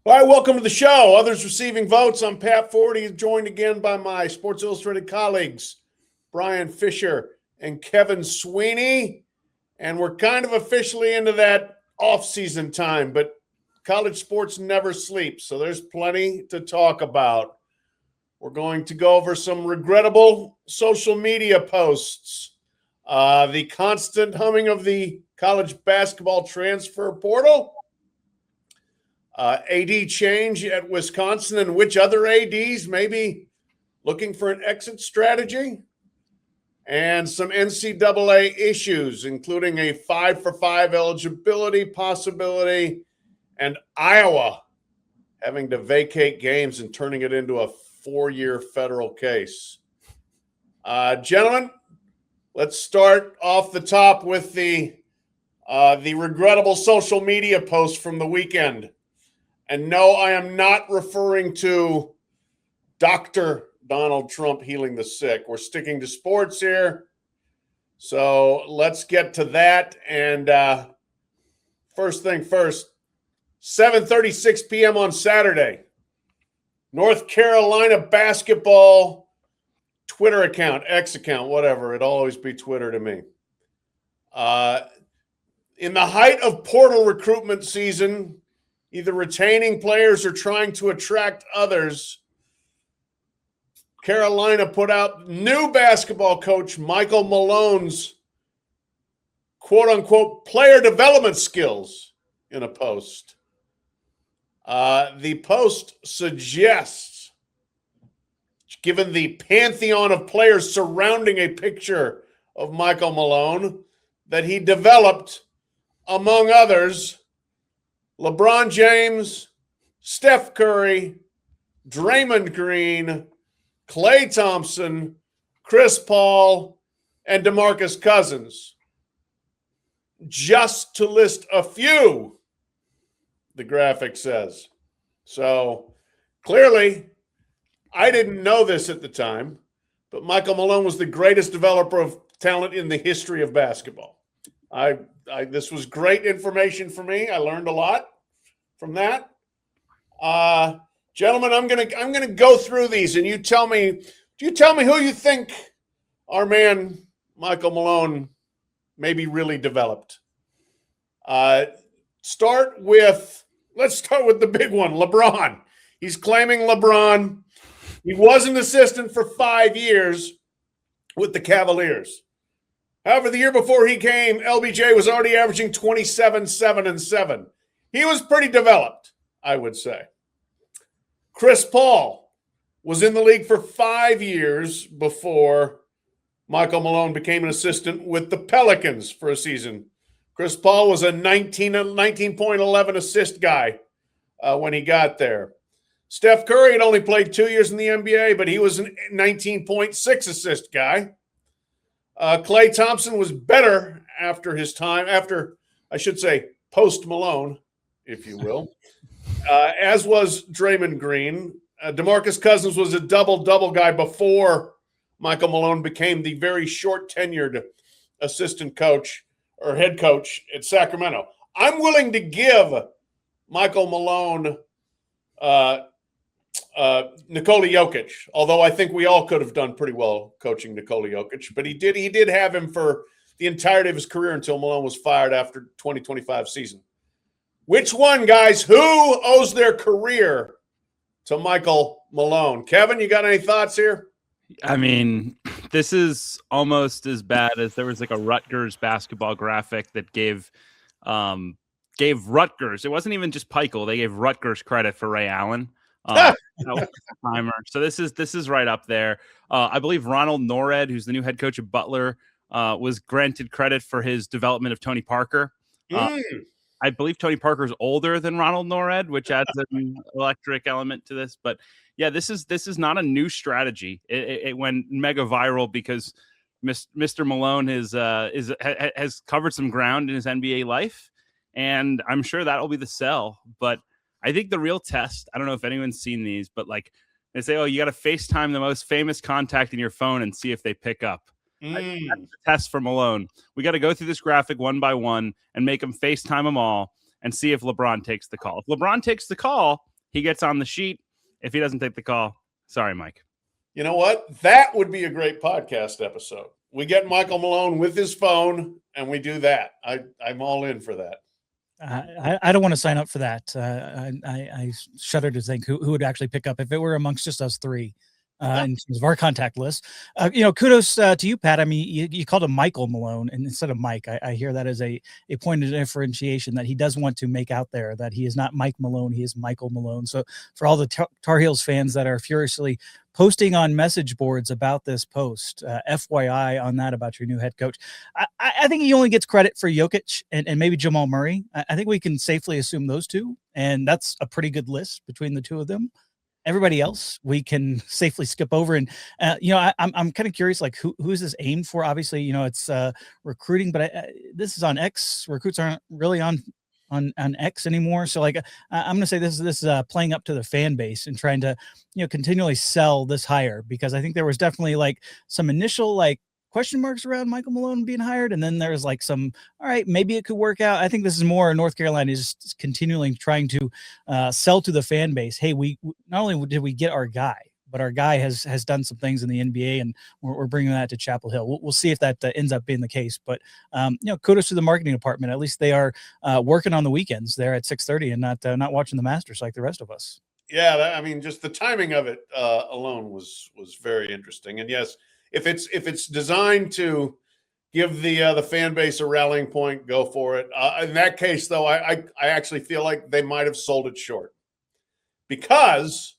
All right, welcome to the show. Others receiving votes. I'm Pat Forde, joined again by my Sports Illustrated colleagues, Bryan, Fischer, and Kevin Sweeney. And we're kind of officially into that off-season time, but college sports never sleeps, so there's plenty to talk about. We're going to go over some regrettable social media posts, the constant humming of the college basketball transfer portal, AD change at Wisconsin, and which other ADs may be looking for an exit strategy, and some NCAA issues, including a 5-for-5 eligibility possibility, and Iowa having to vacate games and turning it into a 4-year federal case. Gentlemen, let's start off the top with the regrettable social media post from the weekend. And no, I am not referring to Dr. Donald Trump healing the sick. We're sticking to sports here. So let's get to that. And first thing first, 7:36 p.m. on Saturday, North Carolina basketball Twitter account, X account, whatever. It'll always be Twitter to me. In the height of portal recruitment season, either retaining players or trying to attract others, Carolina put out new basketball coach Michael Malone's quote-unquote player development skills in a post. The post suggests, given the pantheon of players surrounding a picture of Michael Malone, that he developed, among others, LeBron James, Steph Curry, Draymond Green, Klay Thompson, Chris Paul, and DeMarcus Cousins. Just to list a few, the graphic says. So clearly, I didn't know this at the time, but Michael Malone was the greatest developer of talent in the history of basketball. This was great information for me. I learned a lot from that. Gentlemen, I'm gonna go through these, and you tell me who you think our man Michael Malone maybe really developed. Let's start with the big one, LeBron. He's claiming LeBron. He was an assistant for 5 years with the Cavaliers. However, the year before he came, LBJ was already averaging 27, 7, and 7. He was pretty developed, I would say. Chris Paul was in the league for 5 years before Michael Malone became an assistant with the Pelicans for a season. Chris Paul was a 19.11 assist guy when he got there. Steph Curry had only played 2 years in the NBA, but he was a 19.6 assist guy. Klay Thompson was better post Malone, if you will, as was Draymond Green. DeMarcus Cousins was a double-double guy before Michael Malone became the very short-tenured assistant coach or head coach at Sacramento. I'm willing to give Michael Malone Nikola Jokic, although I think we all could have done pretty well coaching Nikola Jokic, but he did have him for the entirety of his career until Malone was fired after 2025 season. Which one, guys? Who owes their career to Michael Malone? Kevin, you got any thoughts here? I mean, this is almost as bad as there was like a Rutgers basketball graphic that gave Rutgers. It wasn't even just Pikel. They gave Rutgers credit for Ray Allen. So this is right up there. I believe Ronald Norred, who's the new head coach of Butler, was granted credit for his development of Tony Parker. I believe Tony Parker is older than Ronald Norred, which adds an electric element to this. But yeah, this is not a new strategy. It went mega viral because Mr. Malone has covered some ground in his NBA life, and I'm sure that'll be the sell. But I think the real test, I don't know if anyone's seen these, but like they say, oh, you got to FaceTime the most famous contact in your phone and see if they pick up. I think that's the test for Malone. We got to go through this graphic one by one and make them FaceTime them all and see if LeBron takes the call. If LeBron takes the call, he gets on the sheet. If he doesn't take the call, sorry, Mike. You know what? That would be a great podcast episode. We get Michael Malone with his phone, and we do that. I'm all in for that. I don't want to sign up for that. I shudder to think who would actually pick up if it were amongst just us three in terms of our contact list. Kudos to you, Pat. I mean, you called him Michael Malone and instead of Mike. I hear that as a point of differentiation that he does want to make out there, that he is not Mike Malone, he is Michael Malone. So for all the Tar Heels fans that are furiously posting on message boards about this post, FYI on that about your new head coach, I think he only gets credit for Jokic and maybe Jamal Murray. I think we can safely assume those two, and that's a pretty good list between the two of them. Everybody else we can safely skip over. And I'm kind of curious, like who is this aimed for? Obviously, it's recruiting, but this is on X. Recruits aren't really on X anymore. So like I'm gonna say this is playing up to the fan base and trying to continually sell this hire, because I think there was definitely like some initial like question marks around Michael Malone being hired, and then there's like some, all right, maybe it could work out. I think this is more North Carolina is just continually trying to sell to the fan base, hey, we not only did we get our guy, but our guy has done some things in the NBA, and we're bringing that to Chapel Hill. We'll see if that ends up being the case. But kudos to the marketing department. At least they are working on the weekends there at 6:30 and not watching the Masters like the rest of us. Yeah, I mean, just the timing of it alone was very interesting. And yes, if it's designed to give the fan base a rallying point, go for it. In that case, though, I actually feel like they might have sold it short, because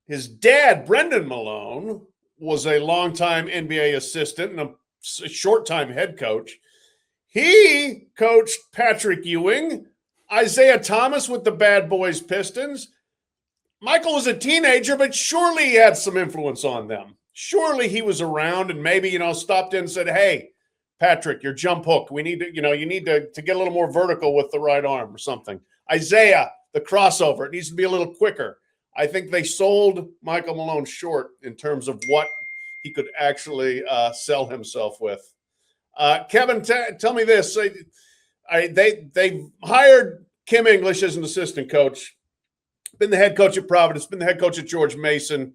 his dad, Brendan Malone, was a longtime NBA assistant and a short-time head coach. He coached Patrick Ewing, Isaiah Thomas with the Bad Boys Pistons. Michael was a teenager, but surely he had some influence on them. Surely he was around and maybe, stopped in and said, hey, Patrick, your jump hook, we need to, you need to get a little more vertical with the right arm or something. Isaiah, the crossover, it needs to be a little quicker. I think they sold Michael Malone short in terms of what he could actually sell himself with. Kevin, tell me this. They hired Kim English as an assistant coach, been the head coach at Providence, been the head coach at George Mason,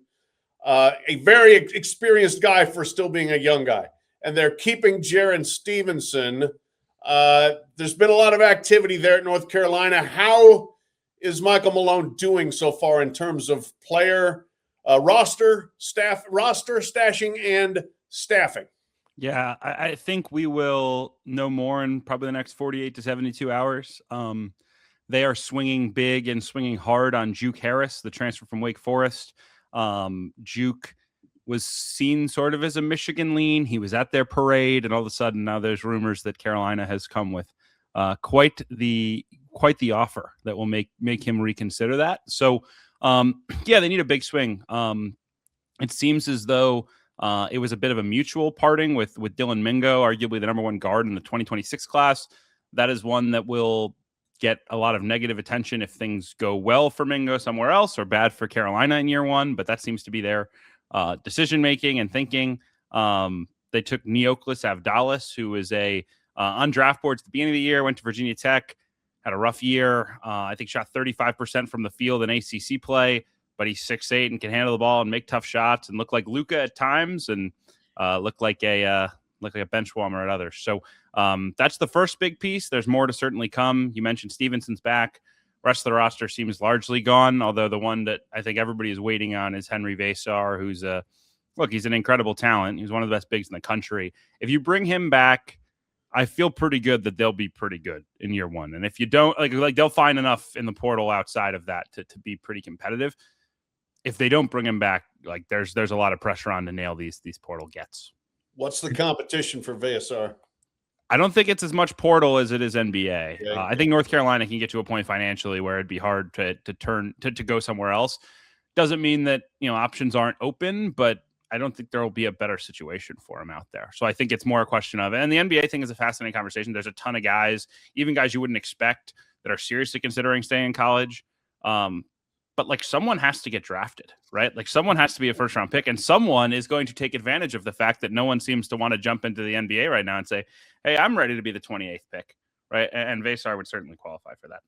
a very experienced guy for still being a young guy. And they're keeping Jaron Stevenson. There's been a lot of activity there at North Carolina. How is Michael Malone doing so far in terms of player roster stashing and staffing? Yeah, I think we will know more in probably the next 48 to 72 hours. They are swinging big and swinging hard on Juke Harris, the transfer from Wake Forest. Juke was seen sort of as a Michigan lean. He was at their parade, and all of a sudden now there's rumors that Carolina has come with quite the offer that will make him reconsider that. So, yeah, they need a big swing. It seems as though it was a bit of a mutual parting with Dylan Mingo, arguably the number one guard in the 2026 class. That is one that will get a lot of negative attention if things go well for Mingo somewhere else or bad for Carolina in year one, but that seems to be their decision-making and thinking. They took Neoclis Avdalis, who is on draft boards at the beginning of the year, went to Virginia Tech, had a rough year. I think shot 35% from the field in ACC play, but he's 6'8" and can handle the ball and make tough shots and look like Luka at times and look like a bench warmer at others. So that's the first big piece. There's more to certainly come. You mentioned Stevenson's back. Rest of the roster seems largely gone, although the one that I think everybody is waiting on is Henry Vesar, who's he's an incredible talent. He's one of the best bigs in the country. If you bring him back, I feel pretty good that they'll be pretty good in year one. And if you don't, like they'll find enough in the portal outside of that to be pretty competitive. If they don't bring him back, like there's a lot of pressure on to nail these portal gets. What's the competition for Vesar? I don't think it's as much portal as it is NBA. Yeah, I think North Carolina can get to a point financially where it'd be hard to go somewhere else. Doesn't mean that options aren't open, but I don't think there will be a better situation for him out there. So I think it's more a question of, and the NBA thing is a fascinating conversation. There's a ton of guys, even guys you wouldn't expect, that are seriously considering staying in college. But like someone has to get drafted, right? Like someone has to be a first round pick, and someone is going to take advantage of the fact that no one seems to want to jump into the NBA right now and say, hey, I'm ready to be the 28th pick, right? And Vesar would certainly qualify for that.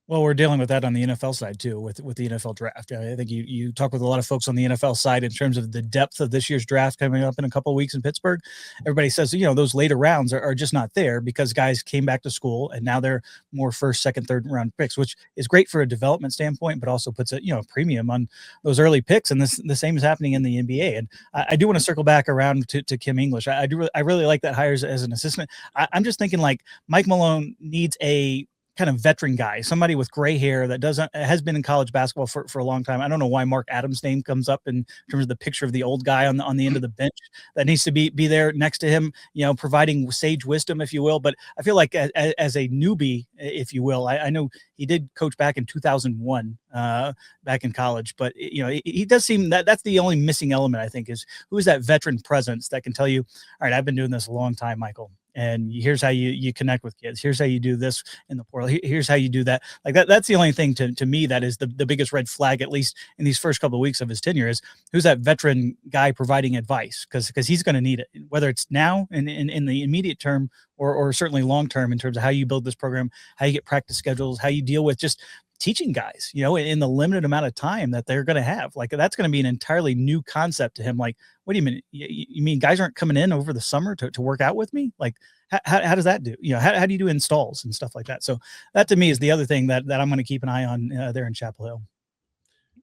Well, we're dealing with that on the NFL side too, with the NFL draft. I think you talk with a lot of folks on the NFL side in terms of the depth of this year's draft coming up in a couple of weeks in Pittsburgh. Everybody says, those later rounds are just not there because guys came back to school and now they're more first, second, third round picks, which is great for a development standpoint, but also puts a premium on those early picks. And the same is happening in the NBA. And I do want to circle back around to Kim English. I really like that hire as an assistant. I'm just thinking like Mike Malone needs a kind of veteran guy, somebody with gray hair that has been in college basketball for a long time. I don't know why Mark Adams' name comes up in terms of the picture of the old guy on the end of the bench that needs to be there next to him, providing sage wisdom, if you will. But I feel like as a newbie, if you will, I know he did coach back in 2001, back in college, but he does seem that's the only missing element, I think, is who is that veteran presence that can tell you, all right, I've been doing this a long time, Michael. And here's how you connect with kids. Here's how you do this in the portal. Here's how you do that. Like that's the only thing to me that is the biggest red flag, at least in these first couple of weeks of his tenure, is who's that veteran guy providing advice? Because he's going to need it, whether it's now in the immediate term or certainly long term in terms of how you build this program, how you get practice schedules, how you deal with just teaching guys, in the limited amount of time that they're going to have. Like that's going to be an entirely new concept to him. Like, what do you mean? You mean guys aren't coming in over the summer to work out with me? Like, how does that do? How do you do installs and stuff like that? So that to me is the other thing that I'm going to keep an eye on there in Chapel Hill.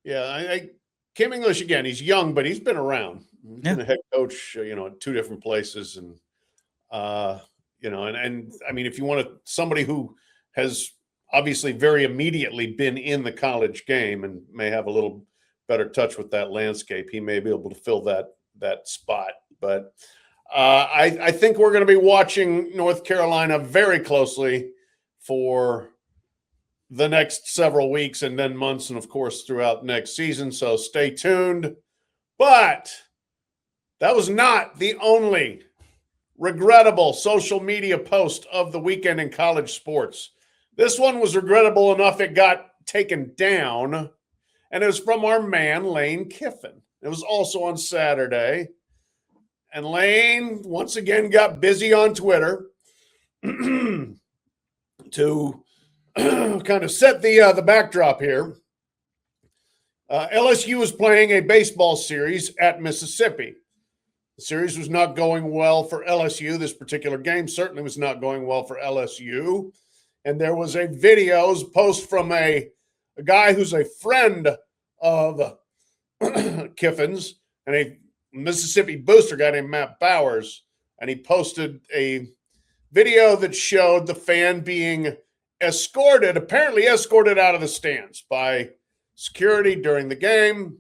Yeah, Kim English, again, he's young, but he's been around. He's been a head coach, at two different places. And, and I mean, if you want somebody who has obviously very immediately been in the college game and may have a little better touch with that landscape, he may be able to fill that spot. But I think we're going to be watching North Carolina very closely for the next several weeks and then months, and of course throughout next season. So stay tuned. But that was not the only regrettable social media post of the weekend in college sports. This one was regrettable enough it got taken down, and it was from our man, Lane Kiffin. It was also on Saturday, and Lane once again got busy on Twitter to kind of set the backdrop here. LSU was playing a baseball series at Mississippi. The series was not going well for LSU. This particular game certainly was not going well for LSU. And there was a post from a guy who's a friend of KIFFIN'S and a Mississippi booster guy named Matt Bowers. And he posted a video that showed the fan being apparently escorted out of the stands by security during the game.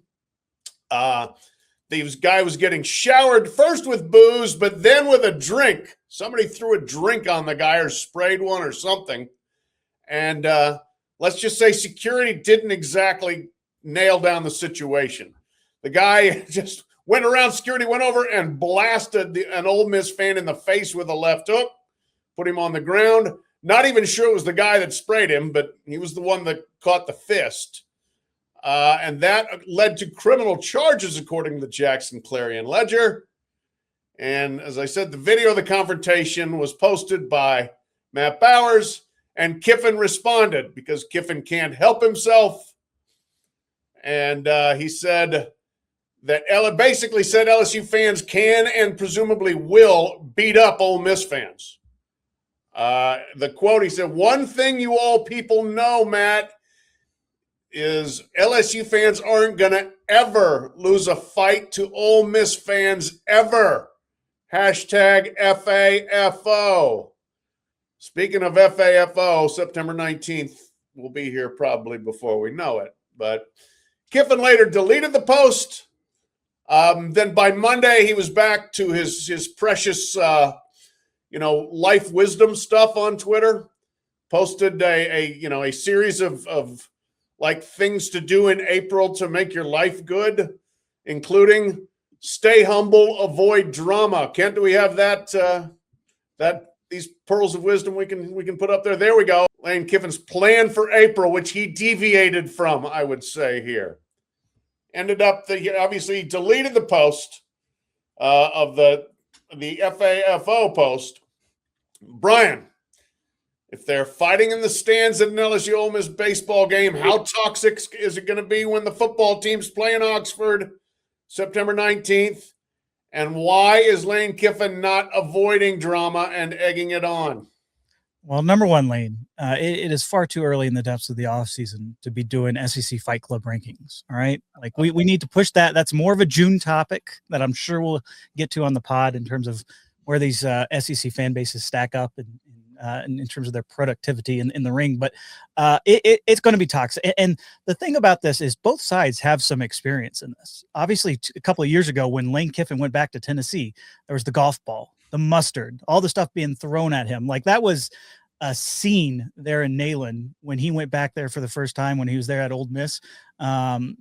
This guy was getting showered first with booze, but then with a drink. Somebody threw a drink on the guy or sprayed one or something. And let's just say security didn't exactly nail down the situation. The guy just went around security, went over and blasted an Ole Miss fan in the face with a left hook, put him on the ground. Not even sure it was the guy that sprayed him, but he was the one that caught the fist. And that led to criminal charges, according to the Jackson Clarion Ledger. And as I said, the video of the confrontation was posted by Matt Bowers, and Kiffin responded because Kiffin can't help himself. And he said that basically said LSU fans can and presumably will beat up Ole Miss fans. The quote, he said, "One thing you all people know, Matt, is LSU fans aren't going to ever lose a fight to Ole Miss fans ever. Hashtag FAFO." Speaking of FAFO, September 19th will be here probably before we know it. But Kiffin later deleted the post. Then by Monday, he was back to his precious, life wisdom stuff on Twitter. Posted a series of like things to do in April to make your life good, including stay humble, avoid drama. Kent, do we have these pearls of wisdom we can put up there? There we go. Lane Kiffin's plan for April, which he deviated from, I would say here. Ended up obviously deleted the post of the FAFO post. Bryan, If they're fighting in the stands at an LSU Ole Miss baseball game, how toxic is it going to be when the football team's playing Oxford September 19th? And why is Lane Kiffin not avoiding drama and egging it on? Well, number one, Lane, it is far too early in the depths of the offseason to be doing SEC Fight Club rankings. All right. Like we need to push that. That's more of a June topic that I'm sure we'll get to on the pod in terms of where these SEC fan bases stack up and in terms of their productivity in the ring. But it's going to be toxic. And the thing about this is both sides have some experience in this. Obviously, a couple of years ago when Lane Kiffin went back to Tennessee, there was the golf ball, the mustard, all the stuff being thrown at him. Like that was a scene there in Neyland when he went back there for the first time when he was there at Ole Miss. One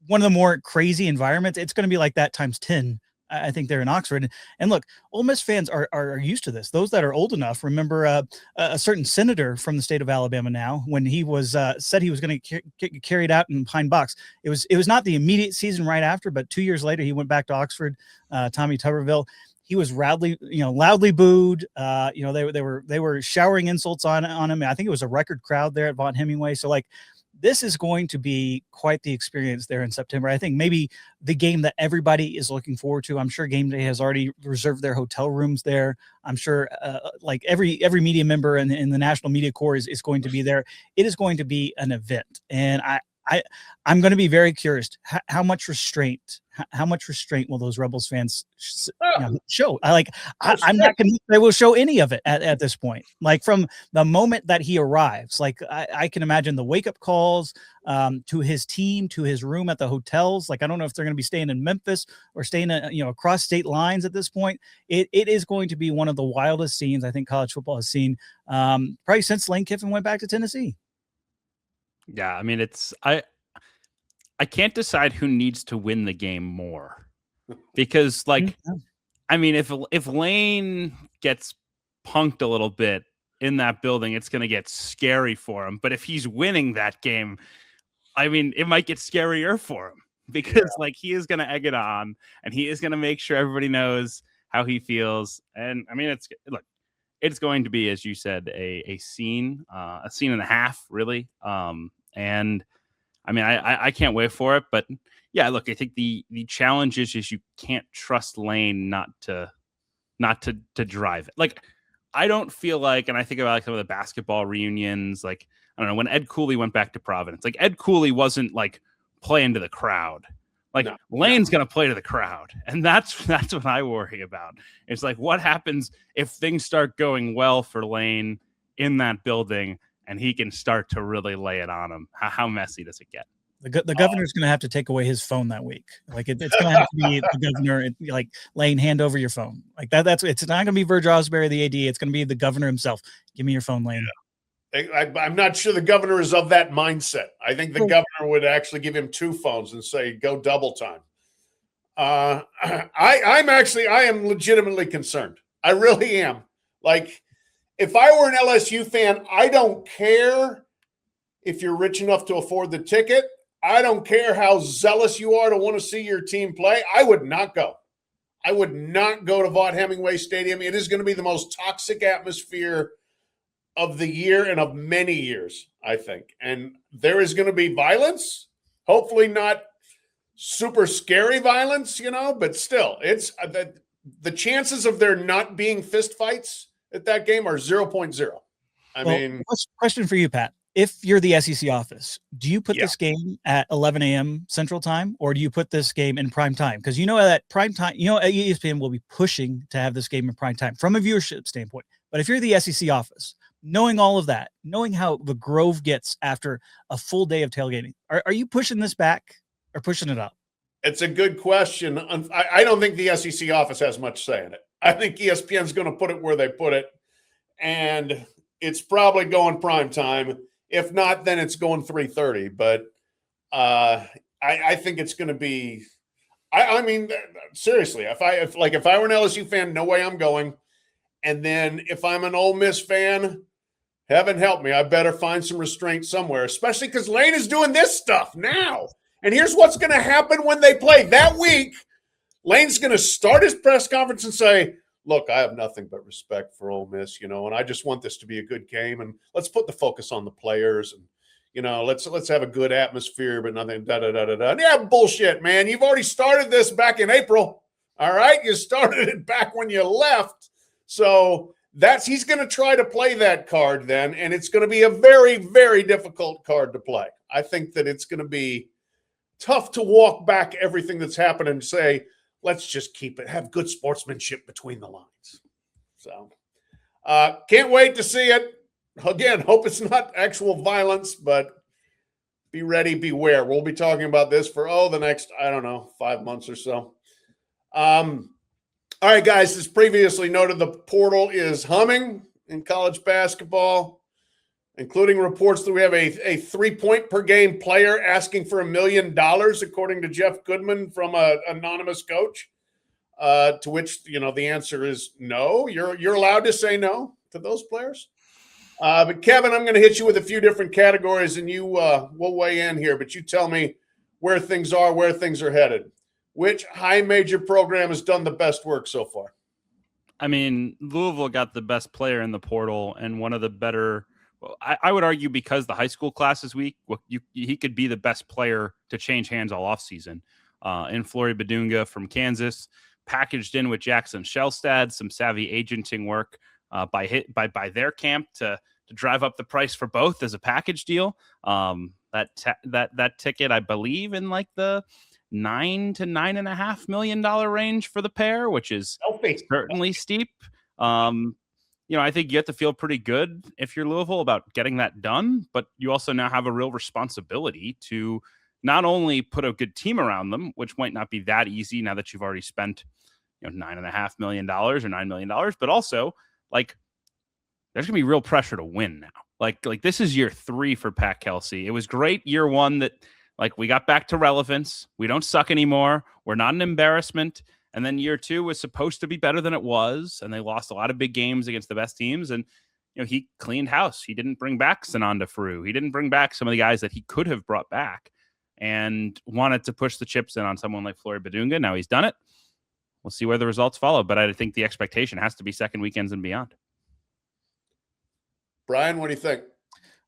of the more crazy environments. It's going to be like that times 10. I think they're in Oxford. And look, Ole Miss fans are used to this. Those that are old enough remember a certain senator from the state of Alabama now when he was said he was going to get carried out in Pine Box. It was not the immediate season right after, but 2 years later he went back to Oxford. Tommy Tuberville. He was loudly booed. They were showering insults on him. I think it was a record crowd there at Vaught Hemingway. So like, this is going to be quite the experience there in September. I think maybe the game that everybody is looking forward to. I'm sure Game Day has already reserved their hotel rooms there. I'm sure like every media member in the National Media Corps is going to be there. It is going to be an event. And I'm going to be very curious how much restraint will those Rebels fans show? I'm not going to they will show any of it at this point. Like from the moment that he arrives, like I can imagine the wake up calls to his team, to his room at the hotels. Like I don't know if they're going to be staying in Memphis or staying across state lines at this point. It is going to be one of the wildest scenes I think college football has seen probably since Lane Kiffin went back to Tennessee. Yeah, I mean, I can't decide who needs to win the game more because, like, I mean, if Lane gets punked a little bit in that building, it's going to get scary for him. But if he's winning that game, I mean, it might get scarier for him because, like, he is going to egg it on and he is going to make sure everybody knows how he feels. And I mean, it's going to be, as you said, a scene and a half, really. And I mean, I can't wait for it, but yeah, look, I think the challenge is you can't trust Lane not to drive it. Like, I don't feel like, and I think about like some of the basketball reunions, like, I don't know, when Ed Cooley went back to Providence, like Ed Cooley wasn't like playing to the crowd. Like Lane's going to play to the crowd. And that's what I worry about. It's like, what happens if things start going well for Lane in that building and he can start to really lay it on him? How messy does it get? The governor's going to have to take away his phone that week. Like it's going to have to be the governor, like Lane, hand over your phone. Like that's it's not going to be Virg Osbury, the AD. It's going to be the governor himself. Give me your phone, Lane. Yeah. I'm not sure the governor is of that mindset. I think the governor would actually give him 2 phones and say, go double time. I am legitimately concerned. I really am. Like, if I were an LSU fan, I don't care if you're rich enough to afford the ticket. I don't care how zealous you are to want to see your team play. I would not go. I would not go to Vaught Hemingway Stadium. It is going to be the most toxic atmosphere of the year and of many years, I think. And there is going to be violence, hopefully not super scary violence, but still, it's the chances of there not being fist fights at that game are 0.0. I mean, question for you, Pat. If you're the SEC office, do you put this game at 11 a.m. Central Time, or do you put this game in prime time? Because that prime time, ESPN will be pushing to have this game in prime time from a viewership standpoint. But if you're the SEC office, knowing all of that, knowing how the Grove gets after a full day of tailgating, are you pushing this back or pushing it up? It's a good question. I don't think the SEC office has much say in it. I think ESPN's going to put it where they put it, and it's probably going prime time. If not, then it's going 3:30. But I think it's going to be. I mean, seriously, if I were an LSU fan, no way I'm going. And then if I'm an Ole Miss fan, heaven help me, I better find some restraint somewhere, especially because Lane is doing this stuff now. And here's what's going to happen when they play that week. Lane's going to start his press conference and say, look, I have nothing but respect for Ole Miss, and I just want this to be a good game. And let's put the focus on the players, and let's have a good atmosphere, but nothing da. Yeah, bullshit, man. You've already started this back in April. All right, you started it back when you left. So he's going to try to play that card then, and it's going to be a very, very difficult card to play. I think that it's going to be tough to walk back everything that's happened and say, let's just have good sportsmanship between the lines. So can't wait to see it. Again, hope it's not actual violence, but be ready, beware. We'll be talking about this for, the next, 5 months or so. All right, guys, as previously noted, the portal is humming in college basketball, including reports that we have a 3-point per game player asking for $1 million, according to Jeff Goodman from an anonymous coach, to which, the answer is no. You're allowed to say no to those players. But Kevin, I'm going to hit you with a few different categories, and you will weigh in here, but you tell me where things are, where things are headed. Which high major program has done the best work so far? I mean, Louisville got the best player in the portal and one of the better. Well, I would argue because the high school class is weak, he could be the best player to change hands all offseason. In Flory Badunga from Kansas, packaged in with Jackson Shellstad, some savvy agenting work by their camp to drive up the price for both as a package deal. That ticket, I believe, in like the $9 to $9.5 million range for the pair, which is certainly steep. I think you have to feel pretty good if you're Louisville about getting that done, but you also now have a real responsibility to not only put a good team around them, which might not be that easy now that you've already spent $9.5 million or $9 million, but also like there's gonna be real pressure to win now. Like this is year 3 for Pat Kelsey. It was great year 1 that we got back to relevance. We don't suck anymore. We're not an embarrassment. And then year 2 was supposed to be better than it was. And they lost a lot of big games against the best teams. And, he cleaned house. He didn't bring back Sananda Faru. He didn't bring back some of the guys that he could have brought back and wanted to push the chips in on someone like Flory Badunga. Now he's done it. We'll see where the results follow. But I think the expectation has to be second weekends and beyond. Bryan, what do you think?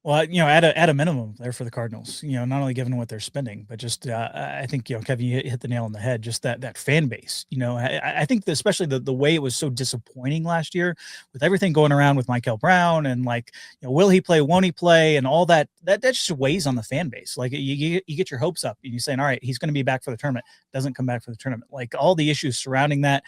Well, at a minimum there for the Cardinals, not only given what they're spending, but just I think, Kevin, you hit the nail on the head, just that fan base. I think especially the way it was so disappointing last year with everything going around with Michael Brown and will he play, won't he play, and all that just weighs on the fan base. Like you get your hopes up and you're saying, all right, he's going to be back for the tournament, doesn't come back for the tournament. Like all the issues surrounding that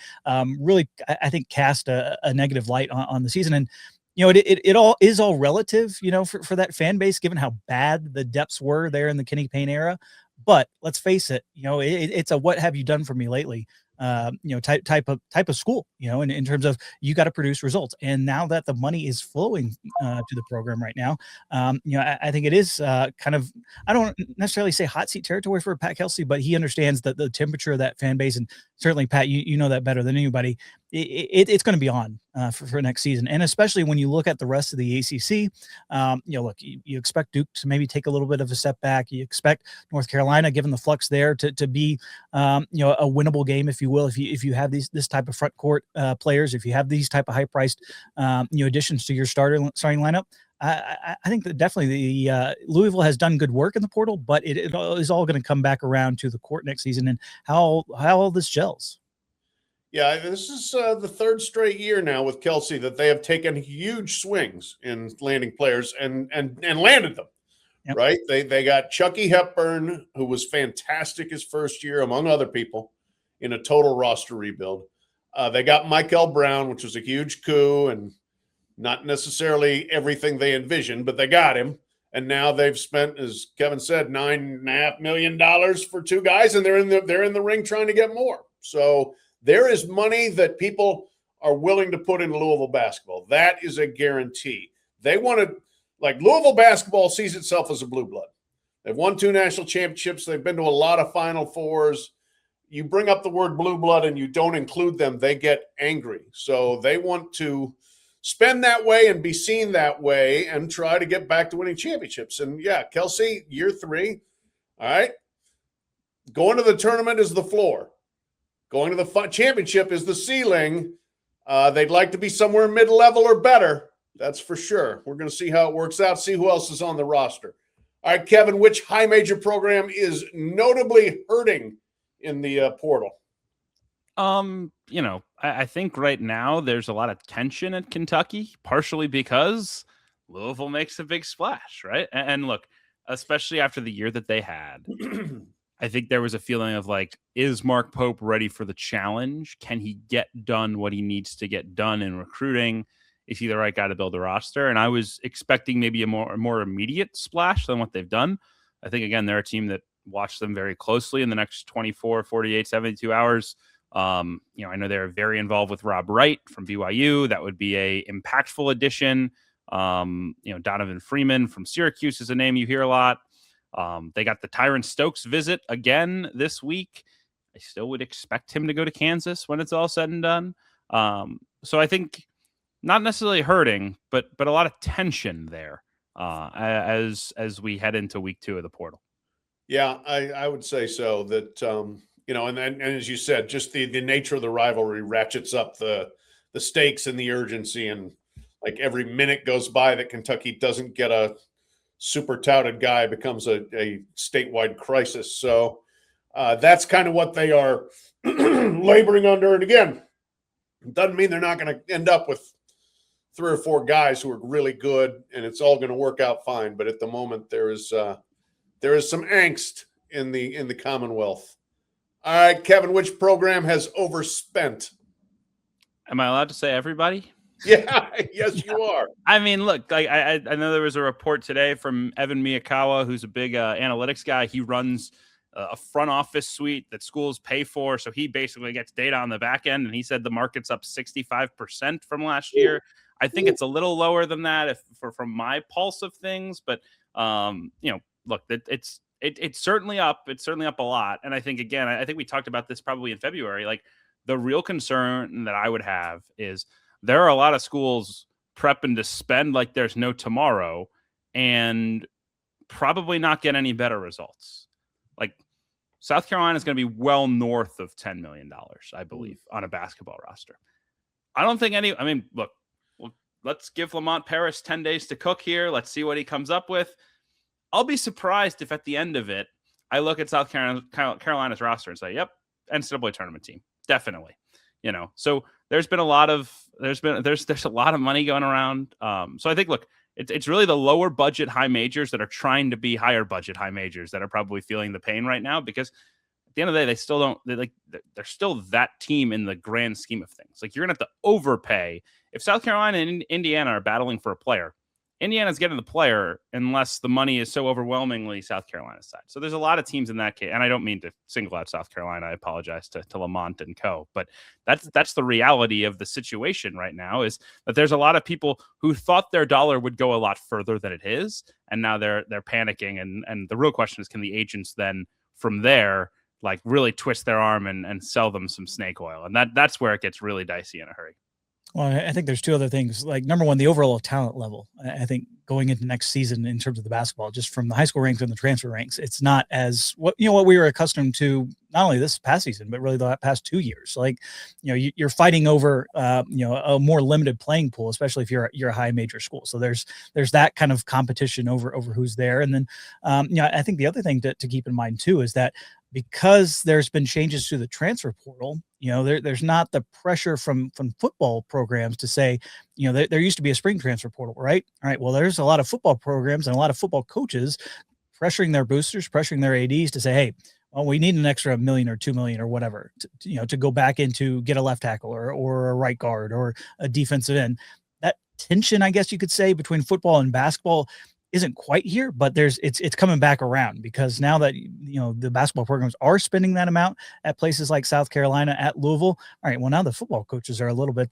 really, I think, cast a negative light on the season. And it all is all relative, for that fan base, given how bad the depths were there in the Kenny Payne era. But let's face it, it's a what have you done for me lately type of school, in terms of you got to produce results. And now that the money is flowing to the program right now, I think it is kind of, I don't necessarily say hot seat territory for Pat Kelsey, but he understands that the temperature of that fan base, and certainly Pat, you know that better than anybody. It's going to be on for next season. And especially when you look at the rest of the ACC, look, you expect Duke to maybe take a little bit of a step back. You expect North Carolina, given the flux there, to be, a winnable game, if you will, if you have this type of front court players, if you have these type of high priced, additions to your starting lineup. I think that definitely the Louisville has done good work in the portal, but it is all going to come back around to the court next season and how all this gels. Yeah, this is the 3rd straight year now with Kelsey that they have taken huge swings in landing players and landed them. Yep. Right? They got Chucky Hepburn, who was fantastic his first year, among other people, in a total roster rebuild. They got Michael Brown, which was a huge coup and not necessarily everything they envisioned, but they got him. And now they've spent, as Kevin said, $9.5 million for 2 guys, and they're in the ring trying to get more. So there is money that people are willing to put into Louisville basketball. That is a guarantee. They want to, Louisville basketball sees itself as a blue blood. They've won 2 national championships. They've been to a lot of Final Fours. You bring up the word blue blood and you don't include them, they get angry. So they want to spend that way and be seen that way and try to get back to winning championships. And yeah, Kelsey, year 3, all right, going to the tournament is the floor. Going to the championship is the ceiling. They'd like to be somewhere mid-level or better. That's for sure. We're going to see how it works out, see who else is on the roster. All right, Kevin, which high major program is notably hurting in the portal? I think right now there's a lot of tension at Kentucky, partially because Louisville makes a big splash, right? And look, especially after the year that they had, I think there was a feeling of like, is Mark Pope ready for the challenge? Can he get done what he needs to get done in recruiting? Is he the right guy to build a roster? And I was expecting maybe a more immediate splash than what they've done. I think, again, they're a team that watched them very closely in the next 24, 48, 72 hours. I know they're very involved with Rob Wright from BYU. That would be a impactful addition. Donovan Freeman from Syracuse is a name you hear a lot. They got the Tyron Stokes visit again this week. I still would expect him to go to Kansas when it's all said and done. So I think not necessarily hurting, but a lot of tension there as we head into week 2 of the portal. Yeah, I would say so. That and as you said, just the nature of the rivalry ratchets up the stakes and the urgency, and like every minute goes by that Kentucky doesn't get a super touted guy becomes a statewide crisis. So that's kind of what they are laboring under. And again, it doesn't mean they're not going to end up with 3 or 4 guys who are really good, and it's all going to work out fine. But at the moment, there is some angst in the Commonwealth. All right, Kevin, which program has overspent? Am I allowed to say everybody? Yeah, yes, you are. I mean, look, I know there was a report today from Evan Miyakawa, who's a big analytics guy. He runs a front office suite that schools pay for. So he basically gets data on the back end. And he said the market's up 65% from last year. I think it's a little lower than that from my pulse of things. But, look, it's certainly up. It's certainly up a lot. And I think, again, I think we talked about this probably in February. Like, the real concern that I would have is there are a lot of schools prepping to spend like there's no tomorrow and probably not get any better results. Like, South Carolina is going to be well north of $10 million, I believe, on a basketball roster. I don't think look, let's give Lamont Paris 10 days to cook here. Let's see what he comes up with. I'll be surprised if at the end of it, I look at South Carolina's roster and say, yep, NCAA tournament team. Definitely. So there's a lot of money going around. So I think, look, it's really the lower budget high majors that are trying to be higher budget high majors that are probably feeling the pain right now, because at the end of the day, they're still that team in the grand scheme of things. Like, you're going to have to overpay. If South Carolina and Indiana are battling for a player, Indiana's getting the player unless the money is so overwhelmingly South Carolina's side. So there's a lot of teams in that case. And I don't mean to single out South Carolina. I apologize to Lamont and co. But that's the reality of the situation right now, is that there's a lot of people who thought their dollar would go a lot further than it is. And now they're panicking. And the real question is, can the agents then from there like really twist their arm and sell them some snake oil? And that's where it gets really dicey in a hurry. Well, I think there's 2 other things. Like, number one, the overall talent level. I think going into next season in terms of the basketball, just from the high school ranks and the transfer ranks, it's not as what we were accustomed to, not only this past season, but really the past 2 years. Like, you're fighting over, a more limited playing pool, especially if you're a high major school. So there's that kind of competition over who's there. And then, I think the other thing to keep in mind too is that because there's been changes to the transfer portal, there's not the pressure from football programs to say, there used to be a spring transfer portal, right? All right. Well, there's a lot of football programs and a lot of football coaches pressuring their boosters, pressuring their ADs to say, hey, well, we need an extra $1 million or $2 million or whatever, to go back into get a left tackle or a right guard or a defensive end. That tension, I guess you could say, between football and basketball isn't quite here, but it's coming back around, because now that the basketball programs are spending that amount at places like South Carolina, at Louisville. All right, well, now the football coaches are a little bit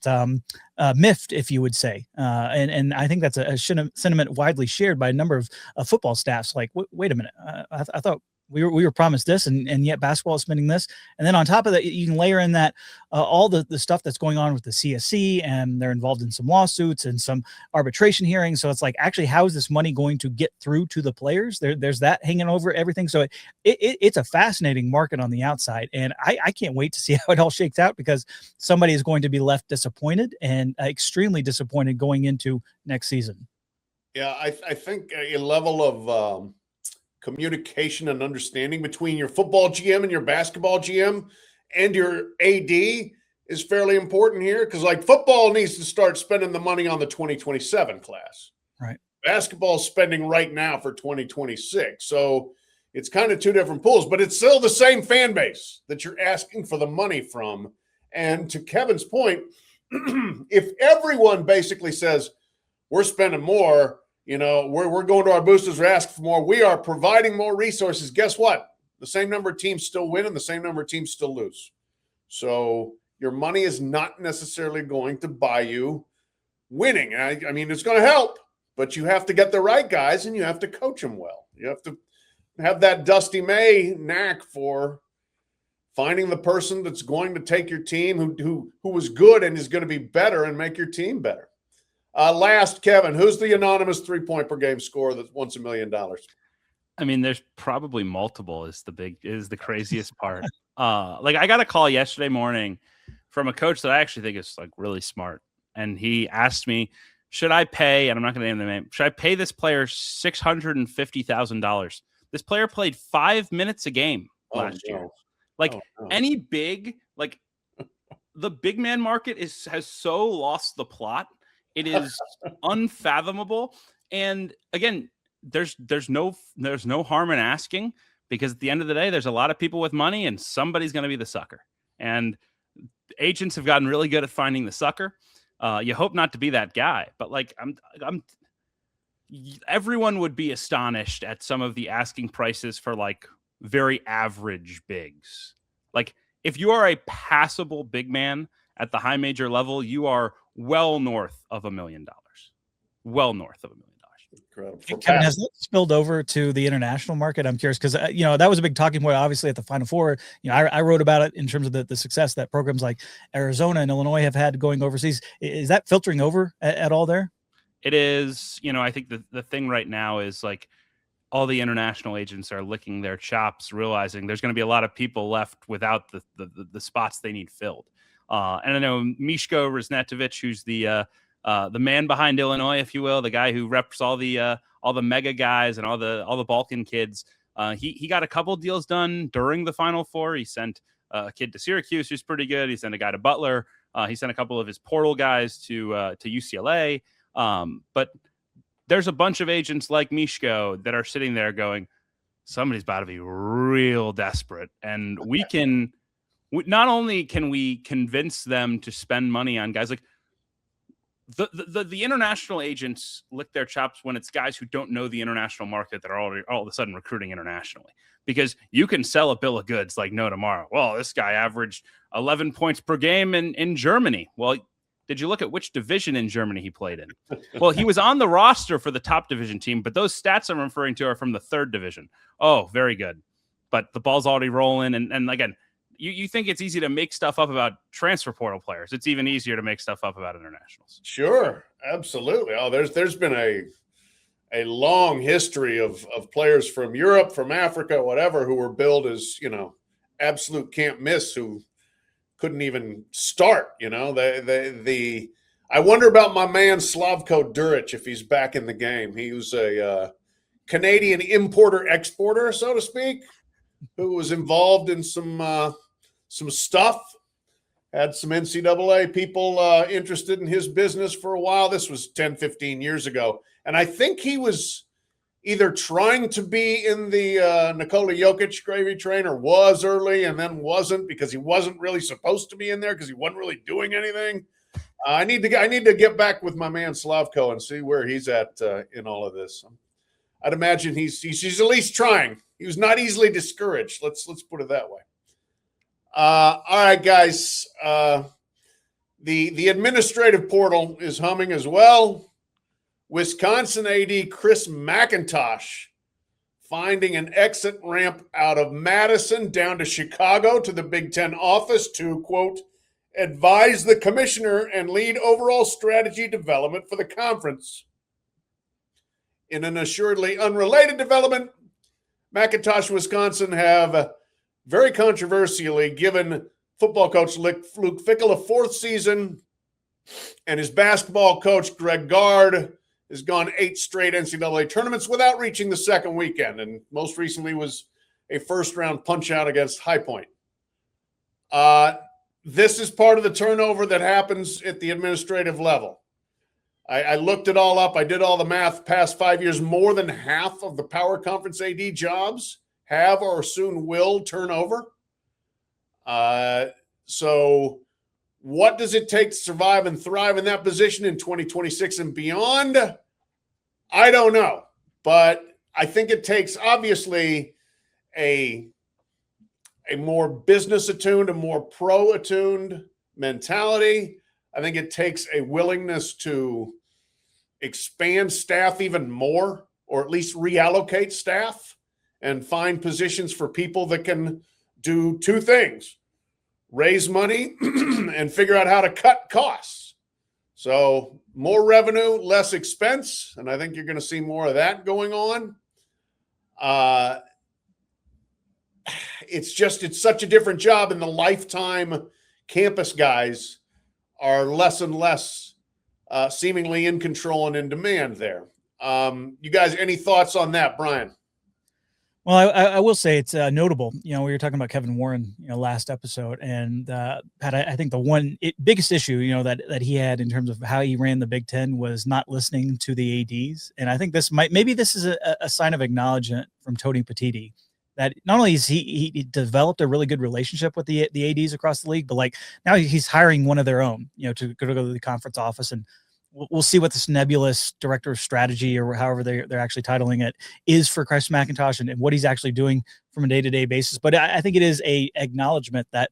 miffed, if you would say, and I think that's a sentiment widely shared by a number of football staffs. Like, wait a minute, I thought we were promised this, and yet basketball is spending this. And then on top of that, you can layer in that all the stuff that's going on with the CSC, and they're involved in some lawsuits and some arbitration hearings. So it's like, actually, how is this money going to get through to the players? There's that hanging over everything. So it's a fascinating market on the outside, and I can't wait to see how it all shakes out, because somebody is going to be left disappointed, and extremely disappointed going into next season. Yeah, I think a level of communication and understanding between your football GM and your basketball GM and your AD is fairly important here, because like football needs to start spending the money on the 2027 class. Right. Basketball is spending right now for 2026. So it's kind of two different pools, but it's still the same fan base that you're asking for the money from. And to Kevin's point, if everyone basically says we're spending more, we're going to our boosters, we're asking for more, we are providing more resources, guess what? The same number of teams still win and the same number of teams still lose. So your money is not necessarily going to buy you winning. I mean, it's going to help, but you have to get the right guys and you have to coach them well. You have to have that Dusty May knack for finding the person that's going to take your team who was good and is going to be better and make your team better. Last, Kevin, who's the anonymous 3-point per game scorer that wants $1 million? I mean, there's probably multiple is the craziest part. Like, I got a call yesterday morning from a coach that I actually think is like really smart. And he asked me, should I pay, and I'm not going to name the name, should I pay this player $650,000? This player played 5 minutes a game last year. Like, any big, like the big man market has so lost the plot. It is unfathomable. And again, there's no harm in asking, because at the end of the day, there's a lot of people with money and somebody's going to be the sucker. And agents have gotten really good at finding the sucker. You hope not to be that guy, but like everyone would be astonished at some of the asking prices for like very average bigs. Like, if you are a passable big man at the high major level, you are well north of $1 million. Well north of $1 million. Incredible. Kevin, has that spilled over to the international market? I'm curious, because that was a big talking point, obviously, at the Final Four. I wrote about it in terms of the success that programs like Arizona and Illinois have had going overseas. Is that filtering over at all there? It is. I think the thing right now is like all the international agents are licking their chops, realizing there's going to be a lot of people left without the spots they need filled. And I know Mishko Risnetovic, who's the man behind Illinois, if you will, the guy who reps all the mega guys and all the Balkan kids. He got a couple deals done during the Final Four. He sent a kid to Syracuse who's pretty good. He sent a guy to Butler. He sent a couple of his portal guys to UCLA. But there's a bunch of agents like Mishko that are sitting there going, somebody's about to be real desperate, and not only can we convince them to spend money on guys like the international agents lick their chops when it's guys who don't know the international market that are already all of a sudden recruiting internationally, because you can sell a bill of goods like no tomorrow. Well, this guy averaged 11 points per game in Germany. Well, did you look at which division in Germany he played in? Well, he was on the roster for the top division team, but those stats I'm referring to are from the third division. Oh, very good. But the ball's already rolling. And again, you think it's easy to make stuff up about transfer portal players. It's even easier to make stuff up about internationals. Sure. Absolutely. Oh, there's been a long history of players from Europe, from Africa, whatever, who were billed as, absolute can't miss, who couldn't even start. I wonder about my man Slavko Duric, if he's back in the game. He was a Canadian importer-exporter, so to speak, who was involved in some stuff, had some NCAA people interested in his business for a while. This was 10, 15 years ago. And I think he was either trying to be in the Nikola Jokic gravy train, or was early and then wasn't, because he wasn't really supposed to be in there because he wasn't really doing anything. I need to get back with my man Slavko and see where he's at in all of this. I'd imagine he's at least trying. He was not easily discouraged. Let's put it that way. All right, guys. The administrative portal is humming as well. Wisconsin AD Chris McIntosh finding an exit ramp out of Madison down to Chicago to the Big Ten office to, quote, advise the commissioner and lead overall strategy development for the conference. In an assuredly unrelated development, McIntosh, Wisconsin have very controversially given football coach Luke Fickell a fourth season, and his basketball coach Greg Gard has gone 8 straight NCAA tournaments without reaching the second weekend, and most recently was a first-round punch-out against High Point. This is part of the turnover that happens at the administrative level. I looked it all up. I did all the math. Past 5 years, more than half of the Power Conference AD jobs have or soon will turn over. So what does it take to survive and thrive in that position in 2026 and beyond? I don't know. But I think it takes, obviously, a more business-attuned, a more pro-attuned mentality. I think it takes a willingness to expand staff even more, or at least reallocate staff and find positions for people that can do 2 things: raise money and figure out how to cut costs. So more revenue, less expense, and I think you're going to see more of that going on. It's such a different job, and the lifetime campus guys are less and less seemingly in control and in demand there. You guys, any thoughts on that, Bryan? Well, I will say it's notable. We were talking about Kevin Warren, last episode, and Pat, I think the biggest issue, that he had in terms of how he ran the Big Ten was not listening to the ADs, and I think maybe this is a sign of acknowledgement from Tony Petitti that not only is he developed a really good relationship with the ADs across the league, but like now he's hiring one of their own, to go to the conference office, and we'll see what this nebulous director of strategy, or however they're actually titling it, is for Chris McIntosh and what he's actually doing from a day-to-day basis. But I think it is a acknowledgement that,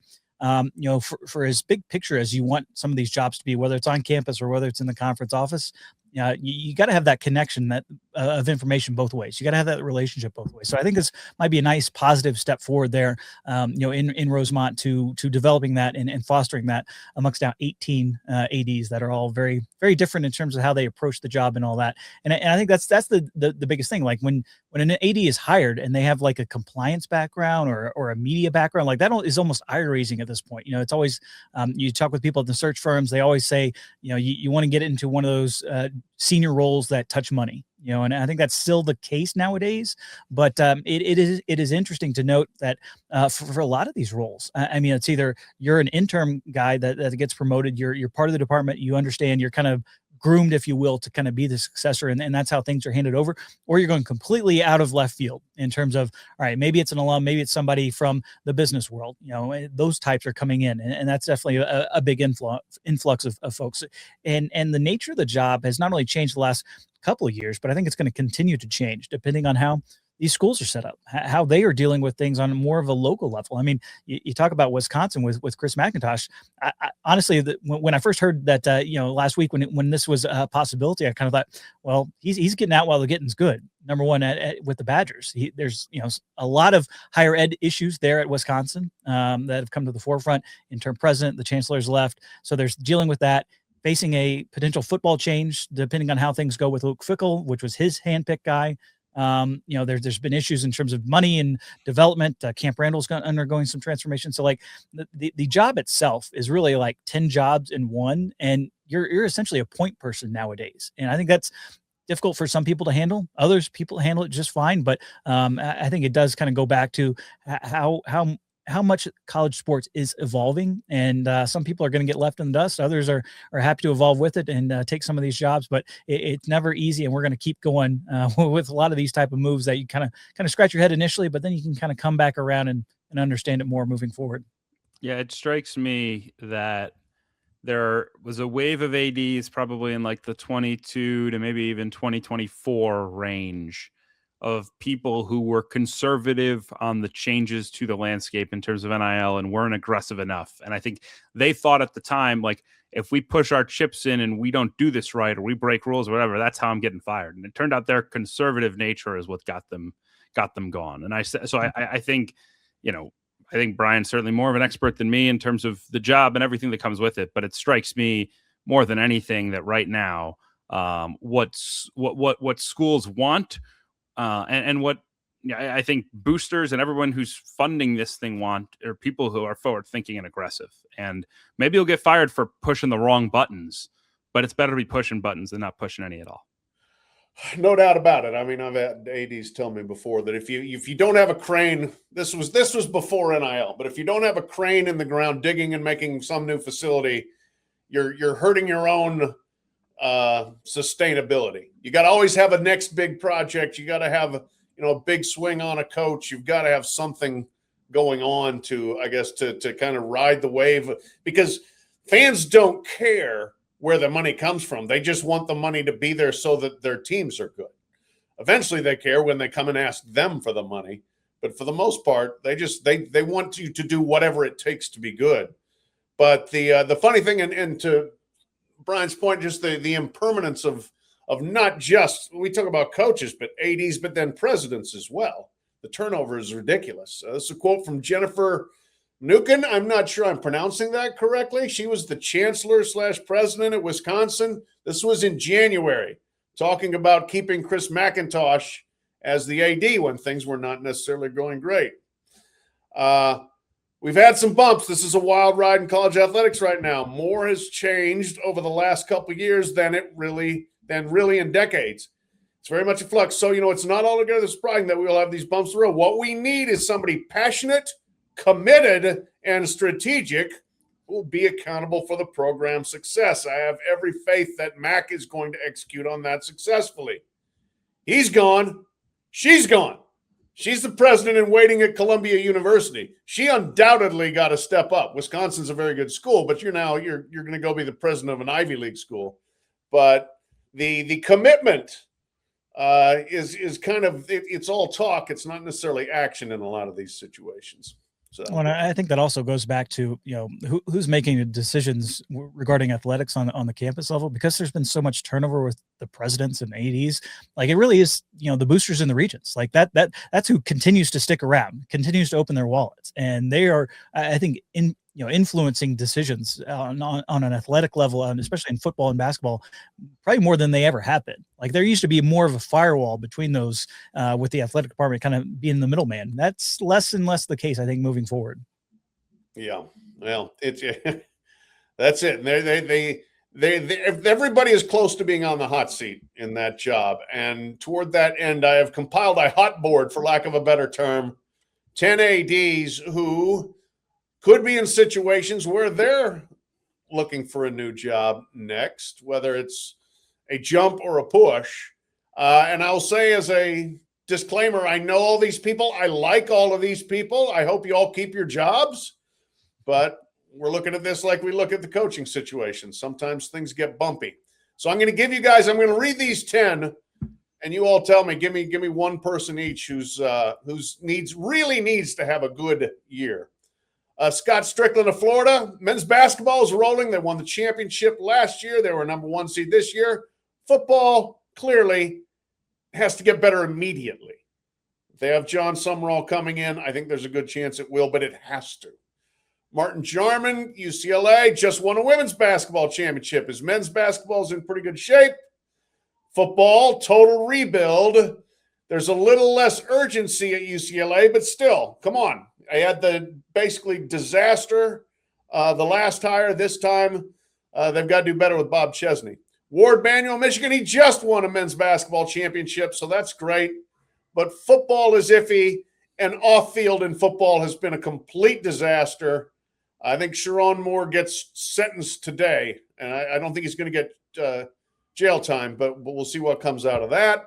for as big picture as you want some of these jobs to be, whether it's on campus or whether it's in the conference office, you got to have that connection of information both ways. You got to have that relationship both ways. So I think this might be a nice positive step forward there, in Rosemont to developing that and fostering that amongst now 18 ADs that are all very, very different in terms of how they approach the job and all that. And I think that's the biggest thing. Like when an AD is hired and they have like a compliance background or a media background, like that is almost eye raising at this point. It's always, you talk with people at the search firms, they always say, you want to get into one of those senior roles that touch money, and I think that's still the case nowadays. But it is interesting to note that for a lot of these roles, I mean, it's either you're an interim guy that gets promoted, you're part of the department, you understand, you're kind of groomed, if you will, to kind of be the successor, and that's how things are handed over, or you're going completely out of left field in terms of, all right, maybe it's an alum, maybe it's somebody from the business world, those types are coming in, and that's definitely a big influx of folks, and the nature of the job has not only changed the last couple of years, but I think it's going to continue to change depending on how these schools are set up, how they are dealing with things on more of a local level. I mean, you talk about Wisconsin with Chris McIntosh. I honestly, when I first heard that, last week when this was a possibility, I kind of thought, well, he's getting out while the getting's good. Number one, with the Badgers, there's a lot of higher ed issues there at Wisconsin that have come to the forefront. Interim president, the chancellor's left, so there's dealing with that. Facing a potential football change, depending on how things go with Luke Fickell, which was his handpicked guy. There's been issues in terms of money and development. Camp Randall's undergoing some transformation. So like the job itself is really like 10 jobs in one, and you're essentially a point person nowadays. And I think that's difficult for some people to handle. Others people handle it just fine. But I think it does kind of go back to how much college sports is evolving, and some people are going to get left in the dust. Others are happy to evolve with it and take some of these jobs, but it's never easy. And we're going to keep going with a lot of these type of moves that you kind of scratch your head initially, but then you can kind of come back around and understand it more moving forward. Yeah. It strikes me that there was a wave of ADs probably in like the 22 to maybe even 2024 range of people who were conservative on the changes to the landscape in terms of NIL and weren't aggressive enough. And I think they thought at the time, like, if we push our chips in and we don't do this right, or we break rules or whatever, that's how I'm getting fired. And it turned out their conservative nature is what got them got them gone. And I think, I think Bryan's certainly more of an expert than me in terms of the job and everything that comes with it. But it strikes me more than anything that right now, what schools want, and what I think boosters and everyone who's funding this thing want are people who are forward thinking and aggressive. And maybe you'll get fired for pushing the wrong buttons, but it's better to be pushing buttons than not pushing any at all. No doubt about it. I mean, I've had ADs tell me before that if you don't have a crane, this was before NIL, but if you don't have a crane in the ground digging and making some new facility, you're hurting your own sustainability. You got to always have a next big project. You got to have a big swing on a coach. You've got to have something going on to, I guess, to kind of ride the wave, because fans don't care where the money comes from. They just want the money to be there so that their teams are good. Eventually they care when they come and ask them for the money. But for the most part, they want you to do whatever it takes to be good. But the funny thing, and to Bryan's point, just the impermanence of not just, we talk about coaches, but ADs, but then presidents as well. The turnover is ridiculous. This is a quote from Jennifer Nukin. I'm not sure I'm pronouncing that correctly. She was the chancellor/president at Wisconsin. This was in January, talking about keeping Chris McIntosh as the AD when things were not necessarily going great. We've had some bumps. This is a wild ride in college athletics right now. More has changed over the last couple of years than really in decades. It's very much a flux. So, it's not altogether surprising that we will have these bumps in the road. What we need is somebody passionate, committed, and strategic who will be accountable for the program's success. I have every faith that Mac is going to execute on that successfully. He's gone. She's gone. She's the president in waiting at Columbia University. She undoubtedly got to step up. Wisconsin's a very good school, but you're going to go be the president of an Ivy League school. But the commitment is kind of it's all talk. It's not necessarily action in a lot of these situations. So, well, and I think that also goes back to who's making the decisions regarding athletics on the campus level, because there's been so much turnover with the presidents and ADs. Like, it really is the boosters in the regions, like that's who continues to stick around, continues to open their wallets, and they are, I think, influencing decisions on an athletic level, and especially in football and basketball, probably more than they ever have been. Like, there used to be more of a firewall between those, with the athletic department kind of being the middleman. That's less and less the case, I think, moving forward. Yeah, well, it's that's it. They everybody is close to being on the hot seat in that job, and toward that end, I have compiled a hot board, for lack of a better term, 10 ADs who could be in situations where they're looking for a new job next, whether it's a jump or a push. And I'll say, as a disclaimer, I know all these people. I like all of these people. I hope you all keep your jobs. But we're looking at this like we look at the coaching situation. Sometimes things get bumpy. So I'm going to give you guys, I'm going to read these 10, and you all tell me, give me one person each who's really needs to have a good year. Scott Strickland of Florida. Men's basketball is rolling. They won the championship last year. They were number 1 seed this year. Football clearly has to get better immediately. If they have John Summerall coming in, I think there's a good chance it will, but it has to. Martin Jarman, UCLA, just won a women's basketball championship. His men's basketball is in pretty good shape. Football, total rebuild. There's a little less urgency at UCLA, but still, come on. I had the basically disaster the last hire. This time, they've got to do better with Bob Chesney. Ward Manuel, Michigan, he just won a men's basketball championship, so that's great. But football is iffy, and off-field in football has been a complete disaster. I think Sharon Moore gets sentenced today, and I don't think he's going to get jail time, but we'll see what comes out of that.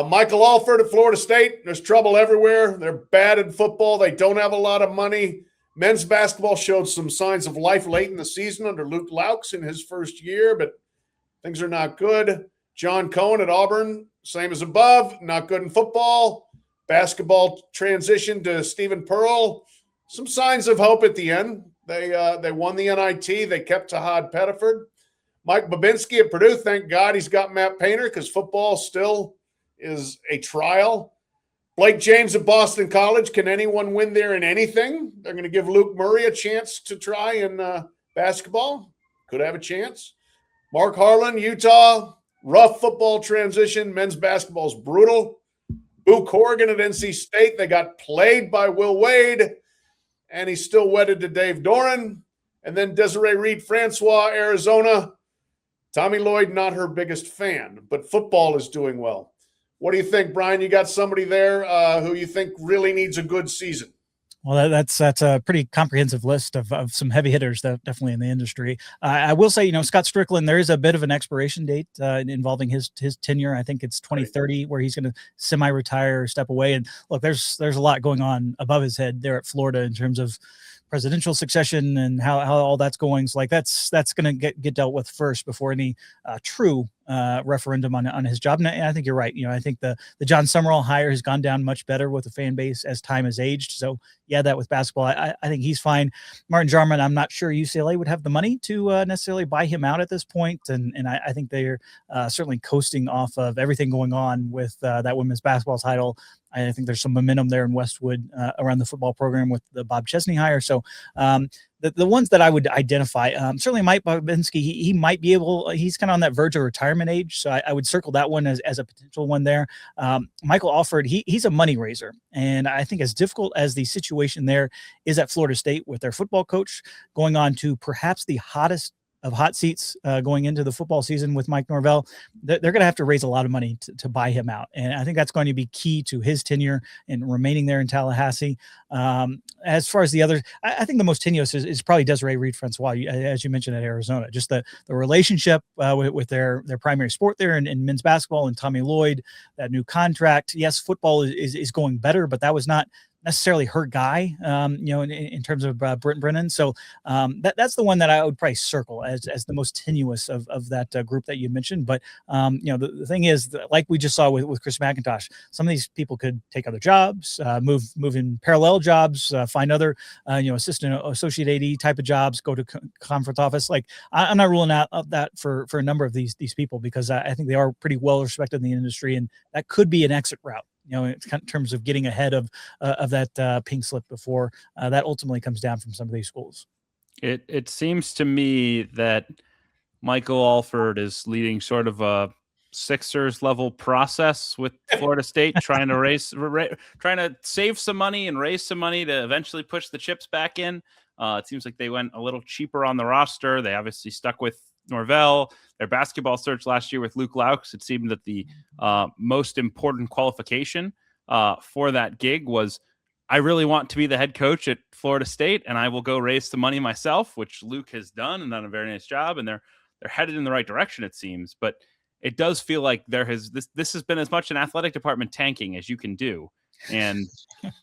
Michael Alford at Florida State. There's trouble everywhere. They're bad in football. They don't have a lot of money. Men's basketball showed some signs of life late in the season under Luke Laux in his first year, but things are not good. John Cohen at Auburn, same as above, not good in football. Basketball transition to Stephen Pearl. Some signs of hope at the end. They won the NIT. They kept Tahad Pettiford. Mike Babinski at Purdue, thank God he's got Matt Painter, because football still is a trial. Blake James at Boston College. Can anyone win there in anything? They're going to give Luke Murray a chance to try in basketball. Could have a chance. Mark Harlan, Utah. Rough football transition. Men's basketball is brutal. Boo Corrigan at NC State. They got played by Will Wade, and he's still wedded to Dave Doran. And then Desiree Reed-Francois, Arizona. Tommy Lloyd, not her biggest fan, but football is doing well. What do you think, Bryan? You got somebody there who you think really needs a good season? Well, that's a pretty comprehensive list of some heavy hitters that definitely in the industry. I will say, Scott Strickland, there is a bit of an expiration date involving his tenure. I think it's 2030 where he's going to semi-retire or step away. And look, there's a lot going on above his head there at Florida in terms of presidential succession and how all that's going. So like that's going to get dealt with first before any true referendum on his job. And I think you're right. I think the John Summerall hire has gone down much better with the fan base as time has aged. So yeah, that with basketball, I think he's fine. Martin Jarman, I'm not sure UCLA would have the money to necessarily buy him out at this point. And I think they're certainly coasting off of everything going on with that women's basketball title. I think there's some momentum there in Westwood around the football program with the Bob Chesney hire. So the ones that I would identify, certainly Mike Babinski, he might be able, he's kind of on that verge of retirement age. So I would circle that one as a potential one there. Michael Alford, he's a money raiser. And I think as difficult as the situation there is at Florida State with their football coach going on to perhaps the hottest of hot seats going into the football season with Mike Norvell, they're going to have to raise a lot of money to buy him out. And I think that's going to be key to his tenure and remaining there in Tallahassee. As far as the others, I think the most tenuous is probably Desiree Reed-Francois, as you mentioned, at Arizona. Just the relationship with their primary sport there in men's basketball and Tommy Lloyd, that new contract. Yes, football is going better, but that was not necessarily her guy, in terms of Brent Brennan. So that's the one that I would probably circle as the most tenuous of that group that you mentioned. But, the thing is, that, like we just saw with Chris McIntosh, some of these people could take other jobs, move in parallel jobs, find other, assistant associate AD type of jobs, go to conference office. Like I'm not ruling out that for a number of these people, because I think they are pretty well respected in the industry, and that could be an exit route. In terms of getting ahead of that pink slip before that ultimately comes down from some of these schools. It seems to me that Michael Alford is leading sort of a Sixers level process with Florida State, trying to save some money and raise some money to eventually push the chips back in. It seems like they went a little cheaper on the roster. They obviously stuck with Norvell. Their basketball search last year with Luke Laux, it seemed that the most important qualification for that gig was, I really want to be the head coach at Florida State, and I will go raise some money myself, which Luke has done and done a very nice job, and they're headed in the right direction, it seems. But it does feel like this has been as much an athletic department tanking as you can do. And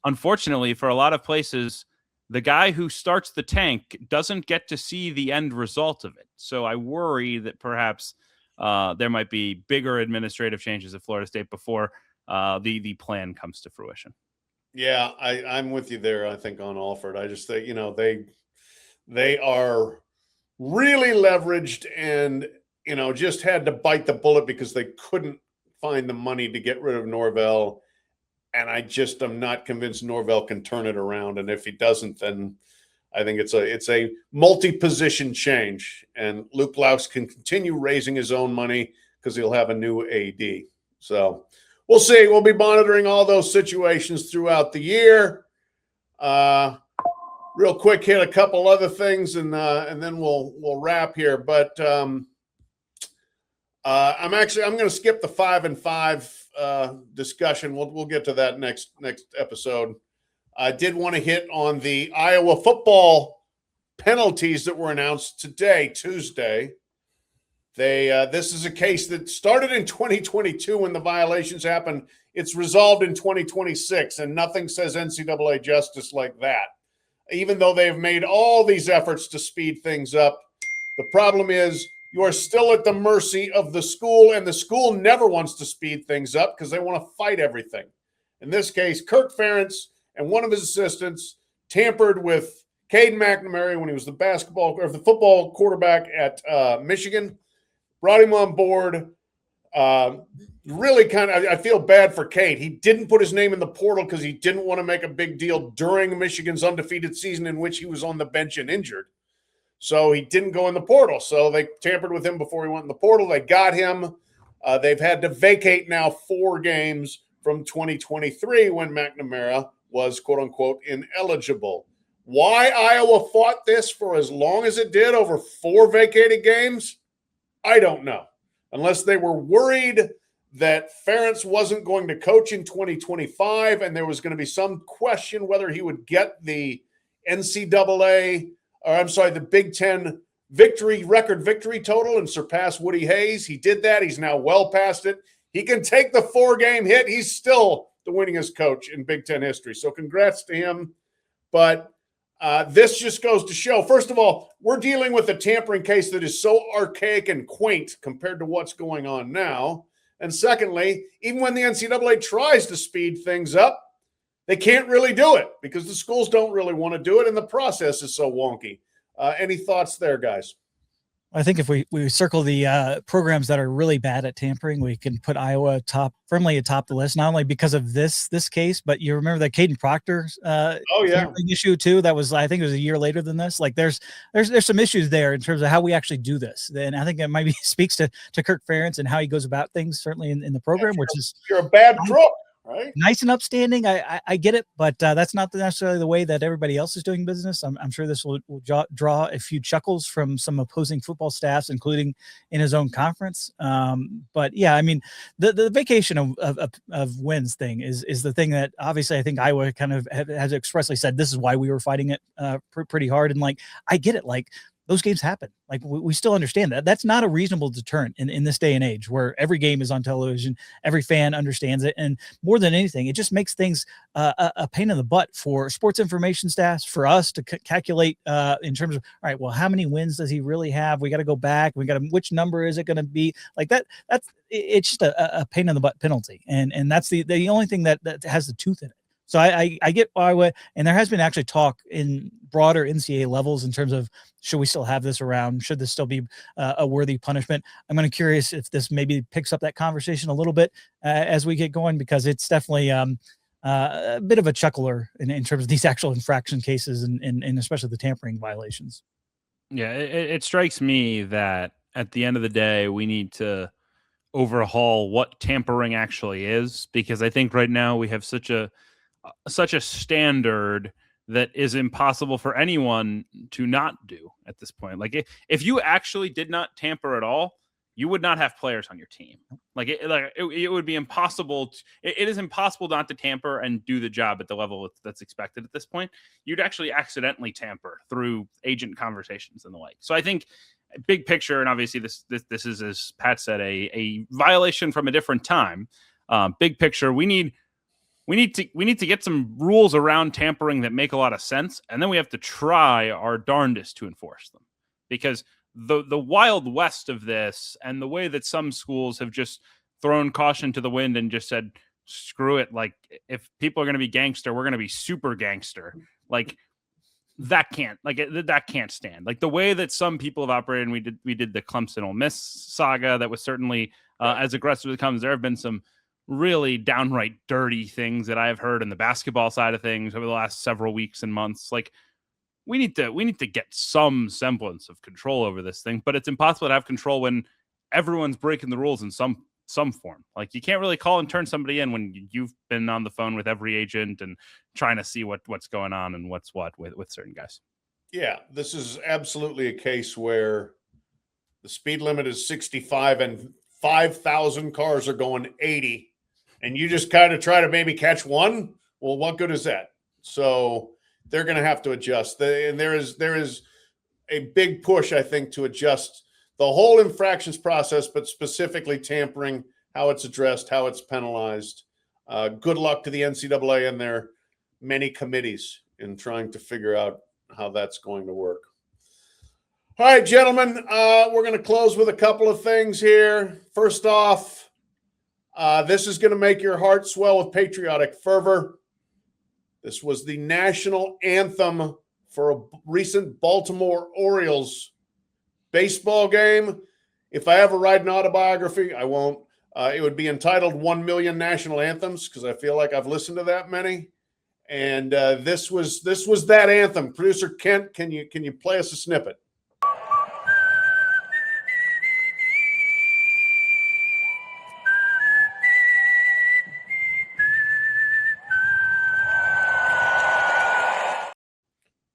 unfortunately, for a lot of places, the guy who starts the tank doesn't get to see the end result of it. So I worry that perhaps there might be bigger administrative changes at Florida State before the plan comes to fruition. Yeah, I'm with you there, I think, on Alford. I just think, they are really leveraged and, just had to bite the bullet because they couldn't find the money to get rid of Norvell. And I'm not convinced Norvell can turn it around. And if he doesn't, then I think it's a multi-position change. And Luke Laux can continue raising his own money because he'll have a new AD. So we'll see. We'll be monitoring all those situations throughout the year. Real quick, hit a couple other things, and then we'll wrap here. But I'm going to skip the 5 and 5 discussion. We'll get to that next episode. I did want to hit on the Iowa football penalties that were announced today, Tuesday. This is a case that started in 2022 when the violations happened. It's resolved in 2026, and nothing says NCAA justice like that. Even though they've made all these efforts to speed things up, the problem is you are still at the mercy of the school, and the school never wants to speed things up because they want to fight everything. In this case, Kirk Ferentz and one of his assistants tampered with Caden McNamara when he was the football quarterback at Michigan, brought him on board, Really kind of, I feel bad for Cade. He didn't put his name in the portal because he didn't want to make a big deal during Michigan's undefeated season in which he was on the bench and injured. So he didn't go in the portal. So they tampered with him before he went in the portal. They got him. They've had to vacate now 4 games from 2023 when McNamara was, quote unquote, ineligible. Why Iowa fought this for as long as it did over 4 vacated games, I don't know. Unless they were worried that Ferentz wasn't going to coach in 2025 and there was going to be some question whether he would get the NCAA, or I'm sorry, the Big Ten record victory total and surpass Woody Hayes. He did that. He's now well past it. He can take the 4-game hit. He's still the winningest coach in Big Ten history. So congrats to him. But this just goes to show, first of all, we're dealing with a tampering case that is so archaic and quaint compared to what's going on now. And secondly, even when the NCAA tries to speed things up, they can't really do it because the schools don't really want to do it, and the process is so wonky. Any thoughts there, guys? I think if we circle the programs that are really bad at tampering, we can put Iowa firmly atop the list, not only because of this case, but you remember that Caden Proctor issue too. That was, I think it was a year later than this. Like there's some issues there in terms of how we actually do this. And I think it maybe speaks to Kirk Ferentz and how he goes about things, certainly in the program, which is you're a bad crook. Right. Nice and upstanding. I get it, but that's not necessarily the way that everybody else is doing business. I'm sure this will draw a few chuckles from some opposing football staffs, including in his own conference. But yeah, I mean, the vacation of wins thing is the thing that obviously I think Iowa kind of has expressly said this is why we were fighting it pretty hard. And like, I get it. Like, those games happen. Like we still understand that. That's not a reasonable deterrent in this day and age where every game is on television, every fan understands it. And more than anything, it just makes things a pain in the butt for sports information staffs, for us to calculate in terms of, all right, well, how many wins does he really have? We got to go back. Which number is it going to be? Like it's just a pain in the butt penalty. And that's the only thing that has the tooth in it. So I get why, and there has been actually talk in broader NCAA levels in terms of should we still have this around? Should this still be a worthy punishment? I'm kind of curious if this maybe picks up that conversation a little bit as we get going, because it's definitely a bit of a chuckler in terms of these actual infraction cases and especially the tampering violations. Yeah, it strikes me that at the end of the day, we need to overhaul what tampering actually is, because I think right now we have such a standard that is impossible for anyone to not do at this point. Like if you actually did not tamper at all, you would not have players on your team. It would be impossible. It is impossible not to tamper and do the job at the level that's expected at this point. You'd actually accidentally tamper through agent conversations and the like. So I think big picture, and obviously this is, as Pat said, a violation from a different time. Big picture, we need to get some rules around tampering that make a lot of sense, and then we have to try our darndest to enforce them. Because the wild west of this, and the way that some schools have just thrown caution to the wind and just said, screw it, like if people are going to be gangster, we're going to be super gangster. Like that can't stand. Like the way that some people have operated, and we did the Clemson Ole Miss saga that was certainly as aggressive as it comes. There have been some really downright dirty things that I've heard in the basketball side of things over the last several weeks and months. Like we need to get some semblance of control over this thing, but it's impossible to have control when everyone's breaking the rules in some form. Like you can't really call and turn somebody in when you've been on the phone with every agent and trying to see what's going on and what's what with certain guys. Yeah, this is absolutely a case where the speed limit is 65 and 5,000 cars are going 80. And you just kind of try to maybe catch one. Well, what good is that? So they're going to have to adjust. And there is a big push, I think, to adjust the whole infractions process, but specifically tampering, how it's addressed, how it's penalized. Good luck to the NCAA and their many committees in trying to figure out how that's going to work. All right, gentlemen, we're going to close with a couple of things here. First off, this is going to make your heart swell with patriotic fervor. This was the national anthem for a recent Baltimore Orioles baseball game. If I ever write an autobiography, I won't. It would be entitled 1 Million National Anthems, because I feel like I've listened to that many. And this was that anthem. Producer Kent, can you play us a snippet?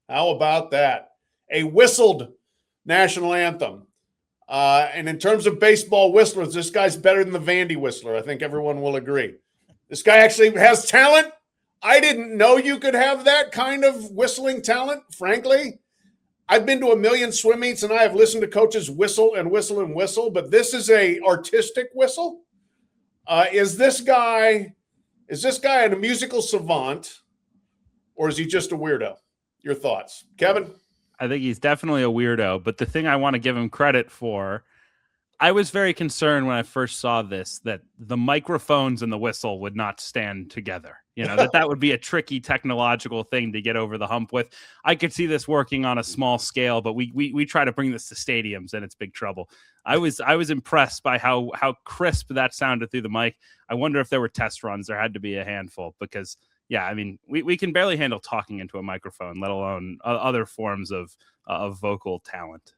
How about that? A whistled national anthem. And in terms of baseball whistlers, this guy's better than the Vandy whistler. I think everyone will agree. This guy actually has talent. I didn't know you could have that kind of whistling talent, frankly. I've been to a million swim meets, and I have listened to coaches whistle and whistle and whistle, but this is a artistic whistle. Is this guy a musical savant, or is he just a weirdo? Your thoughts, Kevin? I think he's definitely a weirdo, but the thing I want to give him credit for, I was very concerned when I first saw this that the microphones and the whistle would not stand together. You know, that would be a tricky technological thing to get over the hump with. I could see this working on a small scale, but we try to bring this to stadiums and it's big trouble. I was impressed by how crisp that sounded through the mic. I wonder if there were test runs. There had to be a handful because, yeah, I mean, we can barely handle talking into a microphone, let alone other forms of vocal talent.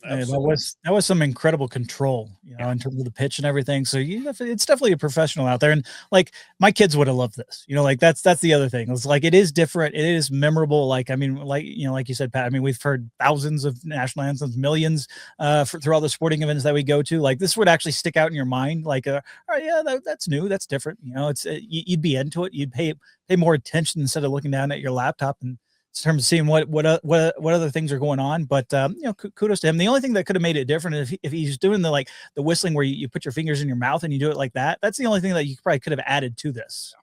Yeah, that was some incredible control, you know, in terms of the pitch and everything. So it's definitely a professional out there, and like my kids would have loved this. You know, like that's the other thing. It's like it is different, it is memorable. Like I mean, like you know, like you said, Pat. I mean, we've heard thousands of national anthems, millions through all the sporting events that we go to. Like this would actually stick out in your mind. Like, oh yeah, that's new, that's different. You know, it's you'd be into it. You'd pay more attention instead of looking down at your laptop and. In terms of seeing what other things are going on, but you know, kudos to him. The only thing that could have made it different is if he's doing the whistling where you put your fingers in your mouth and you do it like that. That's the only thing that you probably could have added to this.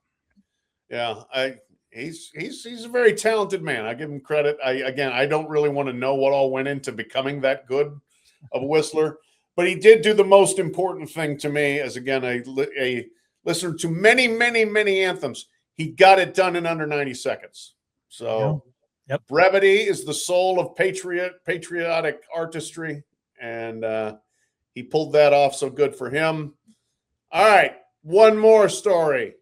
Yeah, he's a very talented man. I give him credit. I don't really want to know what all went into becoming that good of a whistler, but he did do the most important thing to me as again a listener to many anthems. He got it done in under 90 seconds. So. Yeah. Yep. Brevity is the soul of patriotic artistry, and he pulled that off. So good for him. All right, one more story.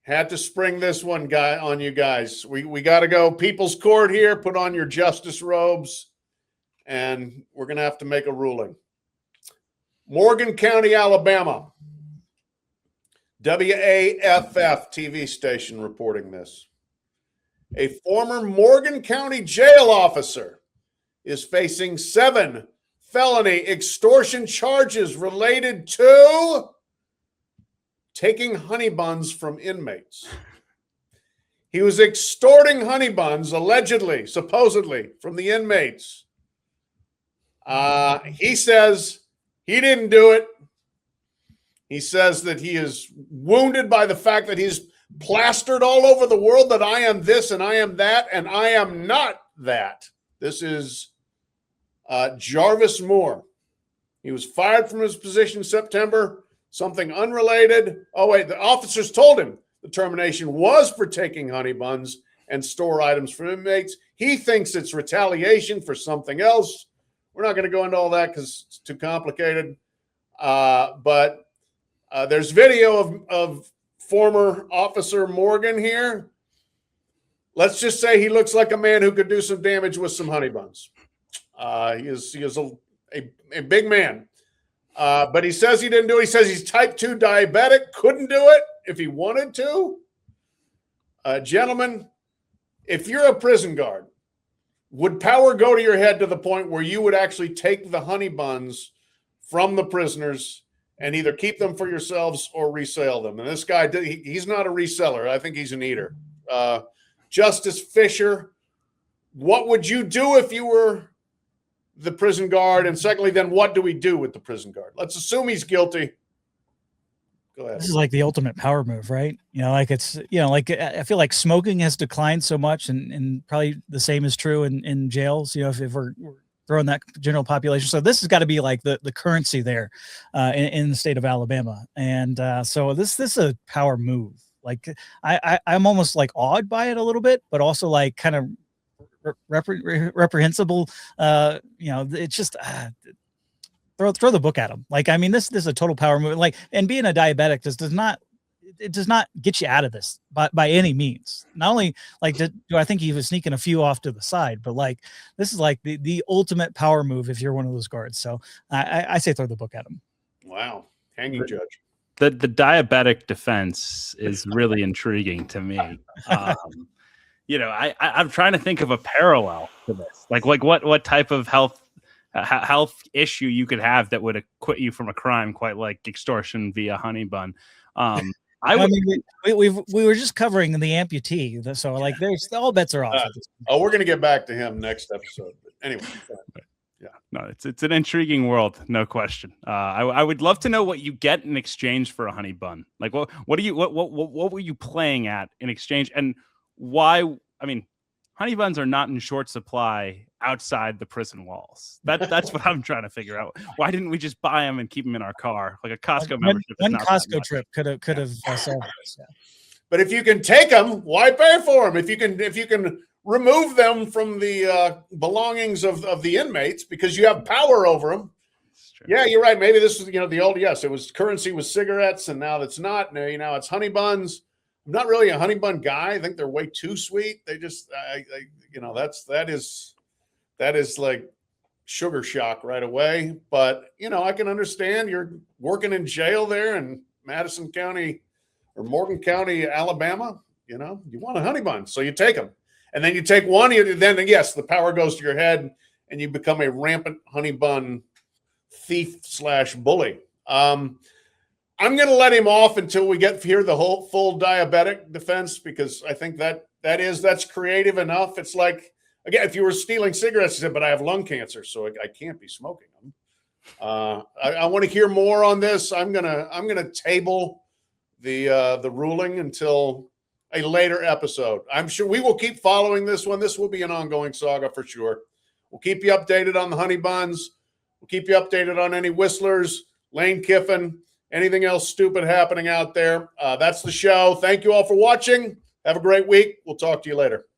Had to spring this one on you guys. We got to go People's Court here. Put on your justice robes, and we're going to have to make a ruling. Morgan County, Alabama. WAFF TV station reporting this. A former Morgan County jail officer is facing 7 felony extortion charges related to taking honey buns from inmates. He was extorting honey buns, allegedly, supposedly, from the inmates. He says he didn't do it. He says that he is wounded by the fact that he's plastered all over the world that I am this and I am that and I am not that. This is Jarvis Moore. He was fired from his position in September, something unrelated. Oh, wait, the officers told him the termination was for taking honey buns and store items from inmates. He thinks it's retaliation for something else. We're not going to go into all that because it's too complicated. But there's video of former officer Morgan here. Let's just say he looks like a man who could do some damage with some honey buns. He is a big man. But he says he didn't do it. He says he's type 2 diabetic, couldn't do it if he wanted to. Gentlemen, if you're a prison guard, would power go to your head to the point where you would actually take the honey buns from the prisoners and either keep them for yourselves or resell them? And this guy, he's not a reseller. I think he's an eater. Justice Fischer, what would you do if you were the prison guard? And secondly, then what do we do with the prison guard? Let's assume he's guilty. Go ahead. This is like the ultimate power move, right? You know, like it's, you know, like I feel like smoking has declined so much, and probably the same is true in jails, you know, if we're throwing that general population. So this has got to be like the currency there in the state of Alabama. And so this is a power move. Like I'm almost like awed by it a little bit, but also like kind of reprehensible. You know, it's just throw the book at him. Like, I mean, this is a total power move. Like, and being a diabetic does not get you out of this by any means. Not only like do I think he was sneaking a few off to the side, but like this is like the ultimate power move if you're one of those guards. So I say throw the book at him. Wow, hanging judge. The diabetic defense is really intriguing to me. You know, I'm trying to think of a parallel to this. Like what type of health issue you could have that would acquit you from a crime quite like extortion via honey bun. I mean, we were just covering the amputee, so like there's all bets are off. We're gonna get back to him next episode. But anyway, yeah, no, it's an intriguing world, no question. I would love to know what you get in exchange for a honey bun. Like what were you playing at in exchange, and why? I mean, honey buns are not in short supply outside the prison walls. That's what I'm trying to figure out. Why didn't we just buy them and keep them in our car? Like a Costco membership. One Costco trip could have solved this. Yeah. But if you can take them, why pay for them? If you can remove them from the belongings of the inmates because you have power over them. Yeah, you're right. Maybe this was the old it was currency with cigarettes, and now it's not. Now it's honey buns. I'm not really a honey bun guy. I think they're way too sweet. They just, that is like sugar shock right away. But, I can understand you're working in jail there in Madison County or Morgan County, Alabama. You want a honey bun. So you take them. And then you take one, then yes, the power goes to your head and you become a rampant honey bun thief/bully. I'm going to let him off until we get here the whole full diabetic defense, because I think that's creative enough. It's like, again, if you were stealing cigarettes, you said, but I have lung cancer, so I can't be smoking them. I want to hear more on this. I'm gonna table the ruling until a later episode. I'm sure we will keep following this one. This will be an ongoing saga for sure. We'll keep you updated on the honey buns. We'll keep you updated on any whistlers, Lane Kiffin, anything else stupid happening out there. That's the show. Thank you all for watching. Have a great week. We'll talk to you later.